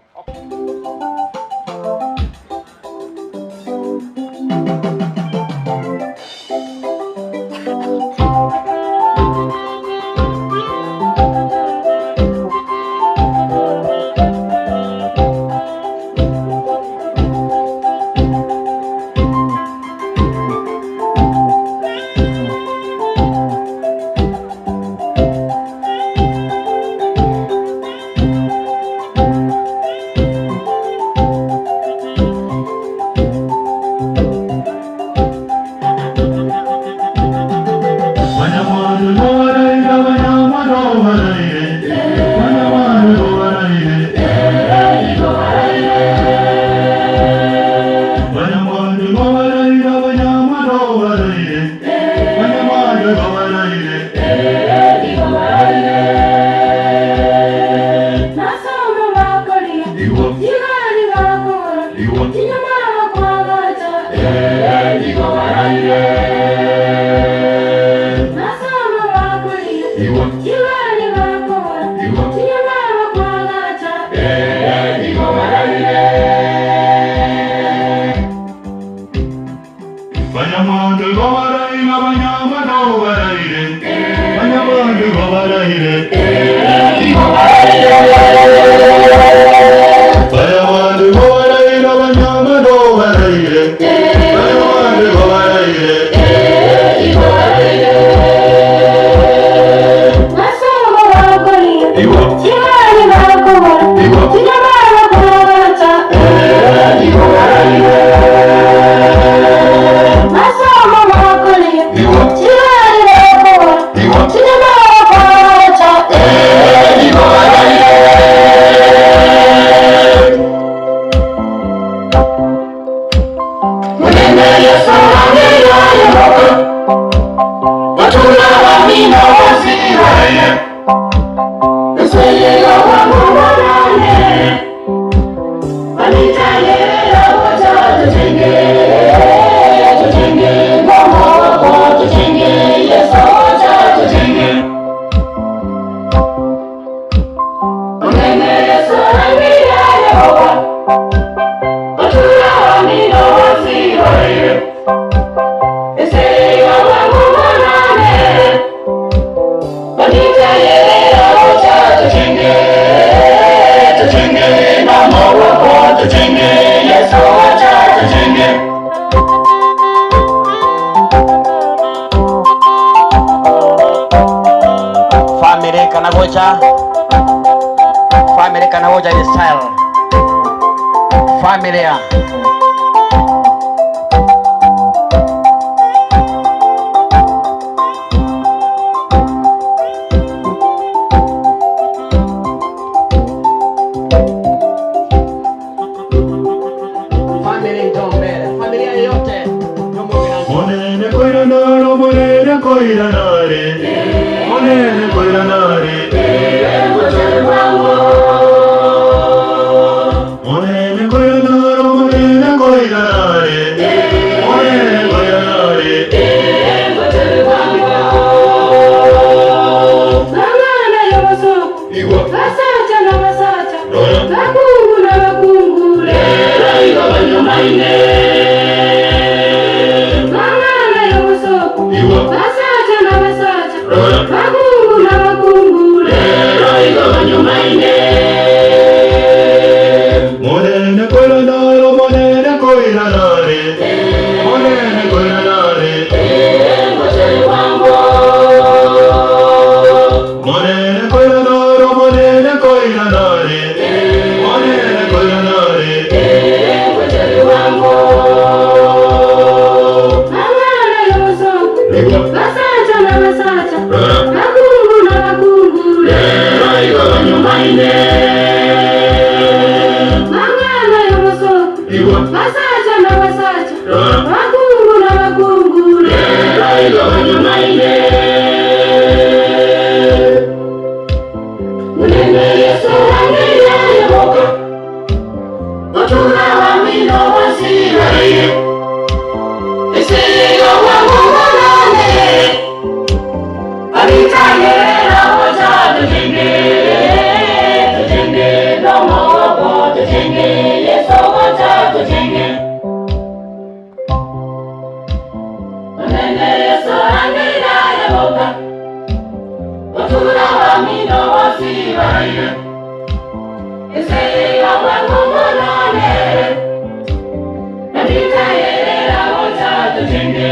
Speaker 7: Family kanahoja ni style. Familia.
Speaker 11: monene koiranare, monene koiranare, monene koiranare, monene koiranare, monene koiranare.
Speaker 2: Mangana ya masoko, basacha na basacha, bakungu na bakungu, lera iga banyomaine. Mangana ya masoko, basacha na basacha, bakungu na bakungu, lera iga banyomaine.
Speaker 11: Monene koiranare, monene koiranare, monene koiranare, monene koiranare, monene koiranare, monene koiranare.
Speaker 2: Mangana ya masoko, basacha na basacha, bakungu na bakungu, lera iga banyomaine. Mangana ya masoko, basacha na basacha, bakungu na bakungu, lera iga banyomaine. Munene Yesu wangira yamoka, otura wamino wasiraye, esiga wamumonane, abitayera wacha tujenge, tujenge nomo wako tujenge, Yesu wacha tujenge. Munene Yesu wangira yamoka, otura wamino wasiraye, esiga wamumonane, abitayera wacha tujenge,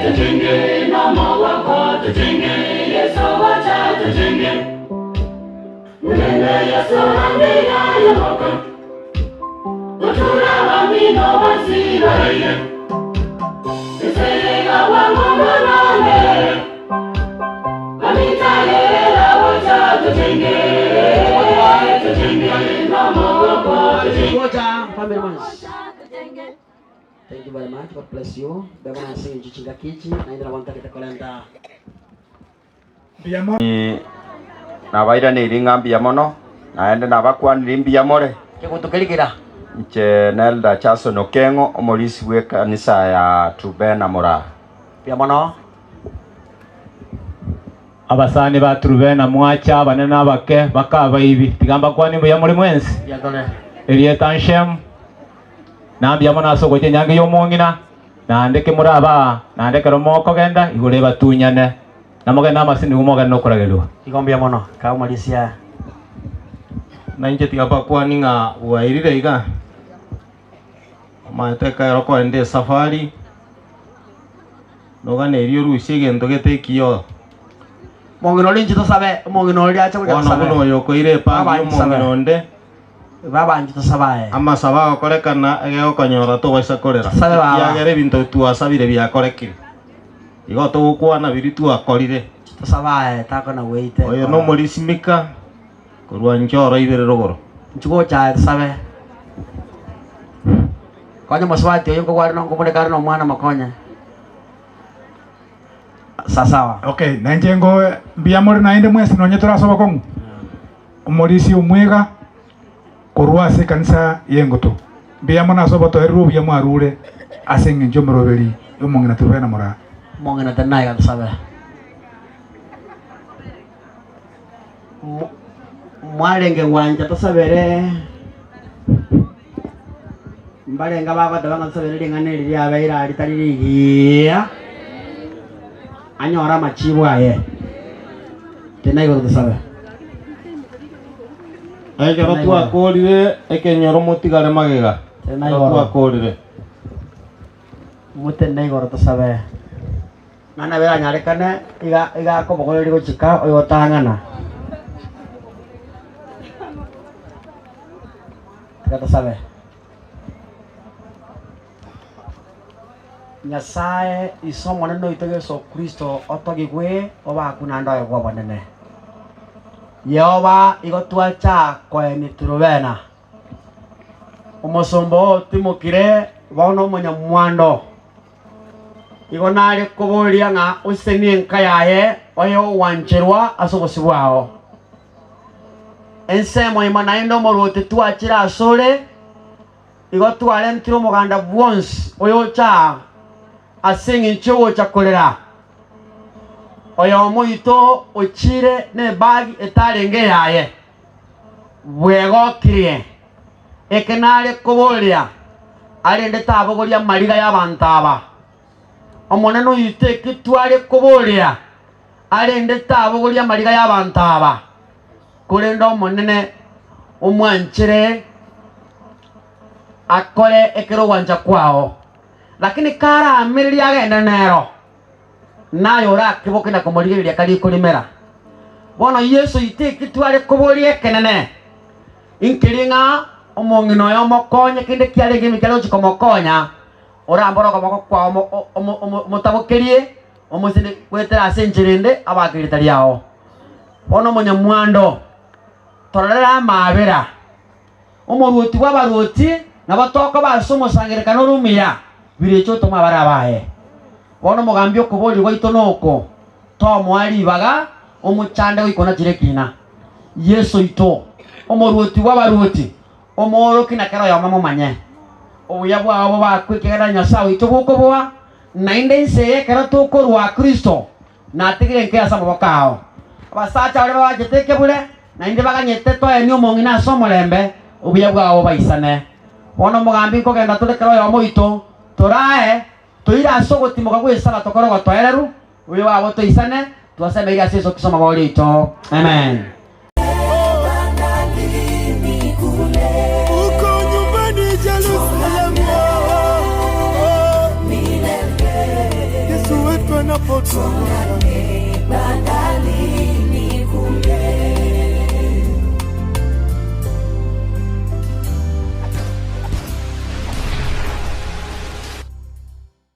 Speaker 2: tujenge nomo wako tujenge, Yesu wacha tujenge. Munene Yesu wangira yamoka, otura wamino wasiraye, esiga wamumonane, abitayera wacha tujenge, tujenge nomo wako tujenge.
Speaker 1: Family man. Thank you very much. God bless you. Beba nasi njichinga kichi na indra wanta kita kolenda.
Speaker 7: Nabaira ni ringa mbia mono naende nabakwanira mbia more
Speaker 1: Kigutukirikira.
Speaker 7: nche Nelda Chaso Nokengo omorisi we kanisa ya Trubena Mora
Speaker 1: Mbia mono.
Speaker 12: Abasani ba Trubena mwacha banene abake bakaba ibi tigamba kwani buya muri mwensi
Speaker 1: Ya dole.
Speaker 12: Elie tanshem nambia mono asogoche nyange yomongina nandeke muraba nandeke romoko genda igure batunyane namoge namasini gumoga nokuragelwa
Speaker 1: Igombia mono. Kau Malaysia.
Speaker 13: na inje tigamba kwani nga wairire iga mateka yaroko ende safari nogane irio rusi gento getekiyo
Speaker 1: Mongino linji to sabe, mongino li acha kuja sabe.
Speaker 13: Ono buno yoko ire pa mongino nde
Speaker 1: baba nji to sabaye.
Speaker 13: Ama saba korekana egeo konyora to baisa korera.
Speaker 1: Sabe baba.
Speaker 13: Ya gere bintu tu asabire bya korekire. Igo to kwana biritu akorire.
Speaker 1: To sabaye tako na weite.
Speaker 13: Oyo no muri simika kurwa njoro ibere rogoro.
Speaker 1: Nchugo cha sabe. Konya maswati oyo ngwari no ngumule kari no mwana makonya. Sasawa.
Speaker 3: Okay, na njengo mbia muri naende mwesi nonye turasoba kongu. Umorisi umwega kurwa se kanisa yengoto. Mbia mona soba to eru bia mwarure asenge njomoroberi yomongina Trubena Mora.
Speaker 1: Mongina tenai kan sabe. Mwarenge wanja to sabere. Mbalenga baba tabanga sabere lingane lili abaira alitaliligia. Anyora machibu aye. Tenai ko to sabe.
Speaker 13: Egero tu akorire ekenyoro mutigare magega.
Speaker 1: Tenai
Speaker 13: tu
Speaker 1: ko
Speaker 13: akorire.
Speaker 1: Mutenai ko to sabe. Mana bera nyarekane iga ko bogole liko chika oyo tangana. Kata sabe. Nyasaye isomo neno itege so Kristo otogigwe oba kunando egwa banene. Yehova igotwa cha kweni Trubena. Umosombo timukire bono munya mwando. igonare kuburia nga useni nkayaye oyo wancherwa asogosibwao ensemo imanaendo moruti tuachira asore igo tware ntiro muganda bwons oyo cha asingi ncho cha kolera oyo muito ochire ne bag etarenge yaye bwego kirie ekenare kuburia arende tabogoria mariga y'abantaba omoneno yite kitware kuburia arende tabogoria mariga y'abantaba kurenda omonene omwanchire akore ekero wanja kwao lakini kara amiri agenda nero nayo rakiboke na kumurigeria kari kurimera bono Yesu yite kitware kuburia kenene inkiringa omongino yo mokonye kinde kiare gimi kero chikomokonya oramboro komoko kwa mutabokerie omusinde kwetera asenjirinde abakirita lyao bono munyamwando torera mabera omoruoti wabaruoti nabatoka basomusangirika norumia birecho toma barabaye bono mugambio kubori gwaito noko to mwari baga omuchande wikona jirekina Yesu ito omoruoti wabaruoti omoro kina kero ya mama manye obuya bwabo bakwikera Nyasaye ito bukobwa nainde nse kero tukorwa Kristo na tigire nkya samo bakao abasacha bale bajeteke bule nainde baganyete to eni omongina somolembe obuya bwabo baisane bono mugambi ko genda tulekero ya moito torae toira sogoti mugagwisana tokoro gotoereru uyo wabo toisane twaseme ira Yesu kisoma bolito amen.
Speaker 11: Yesu wetu anapotoka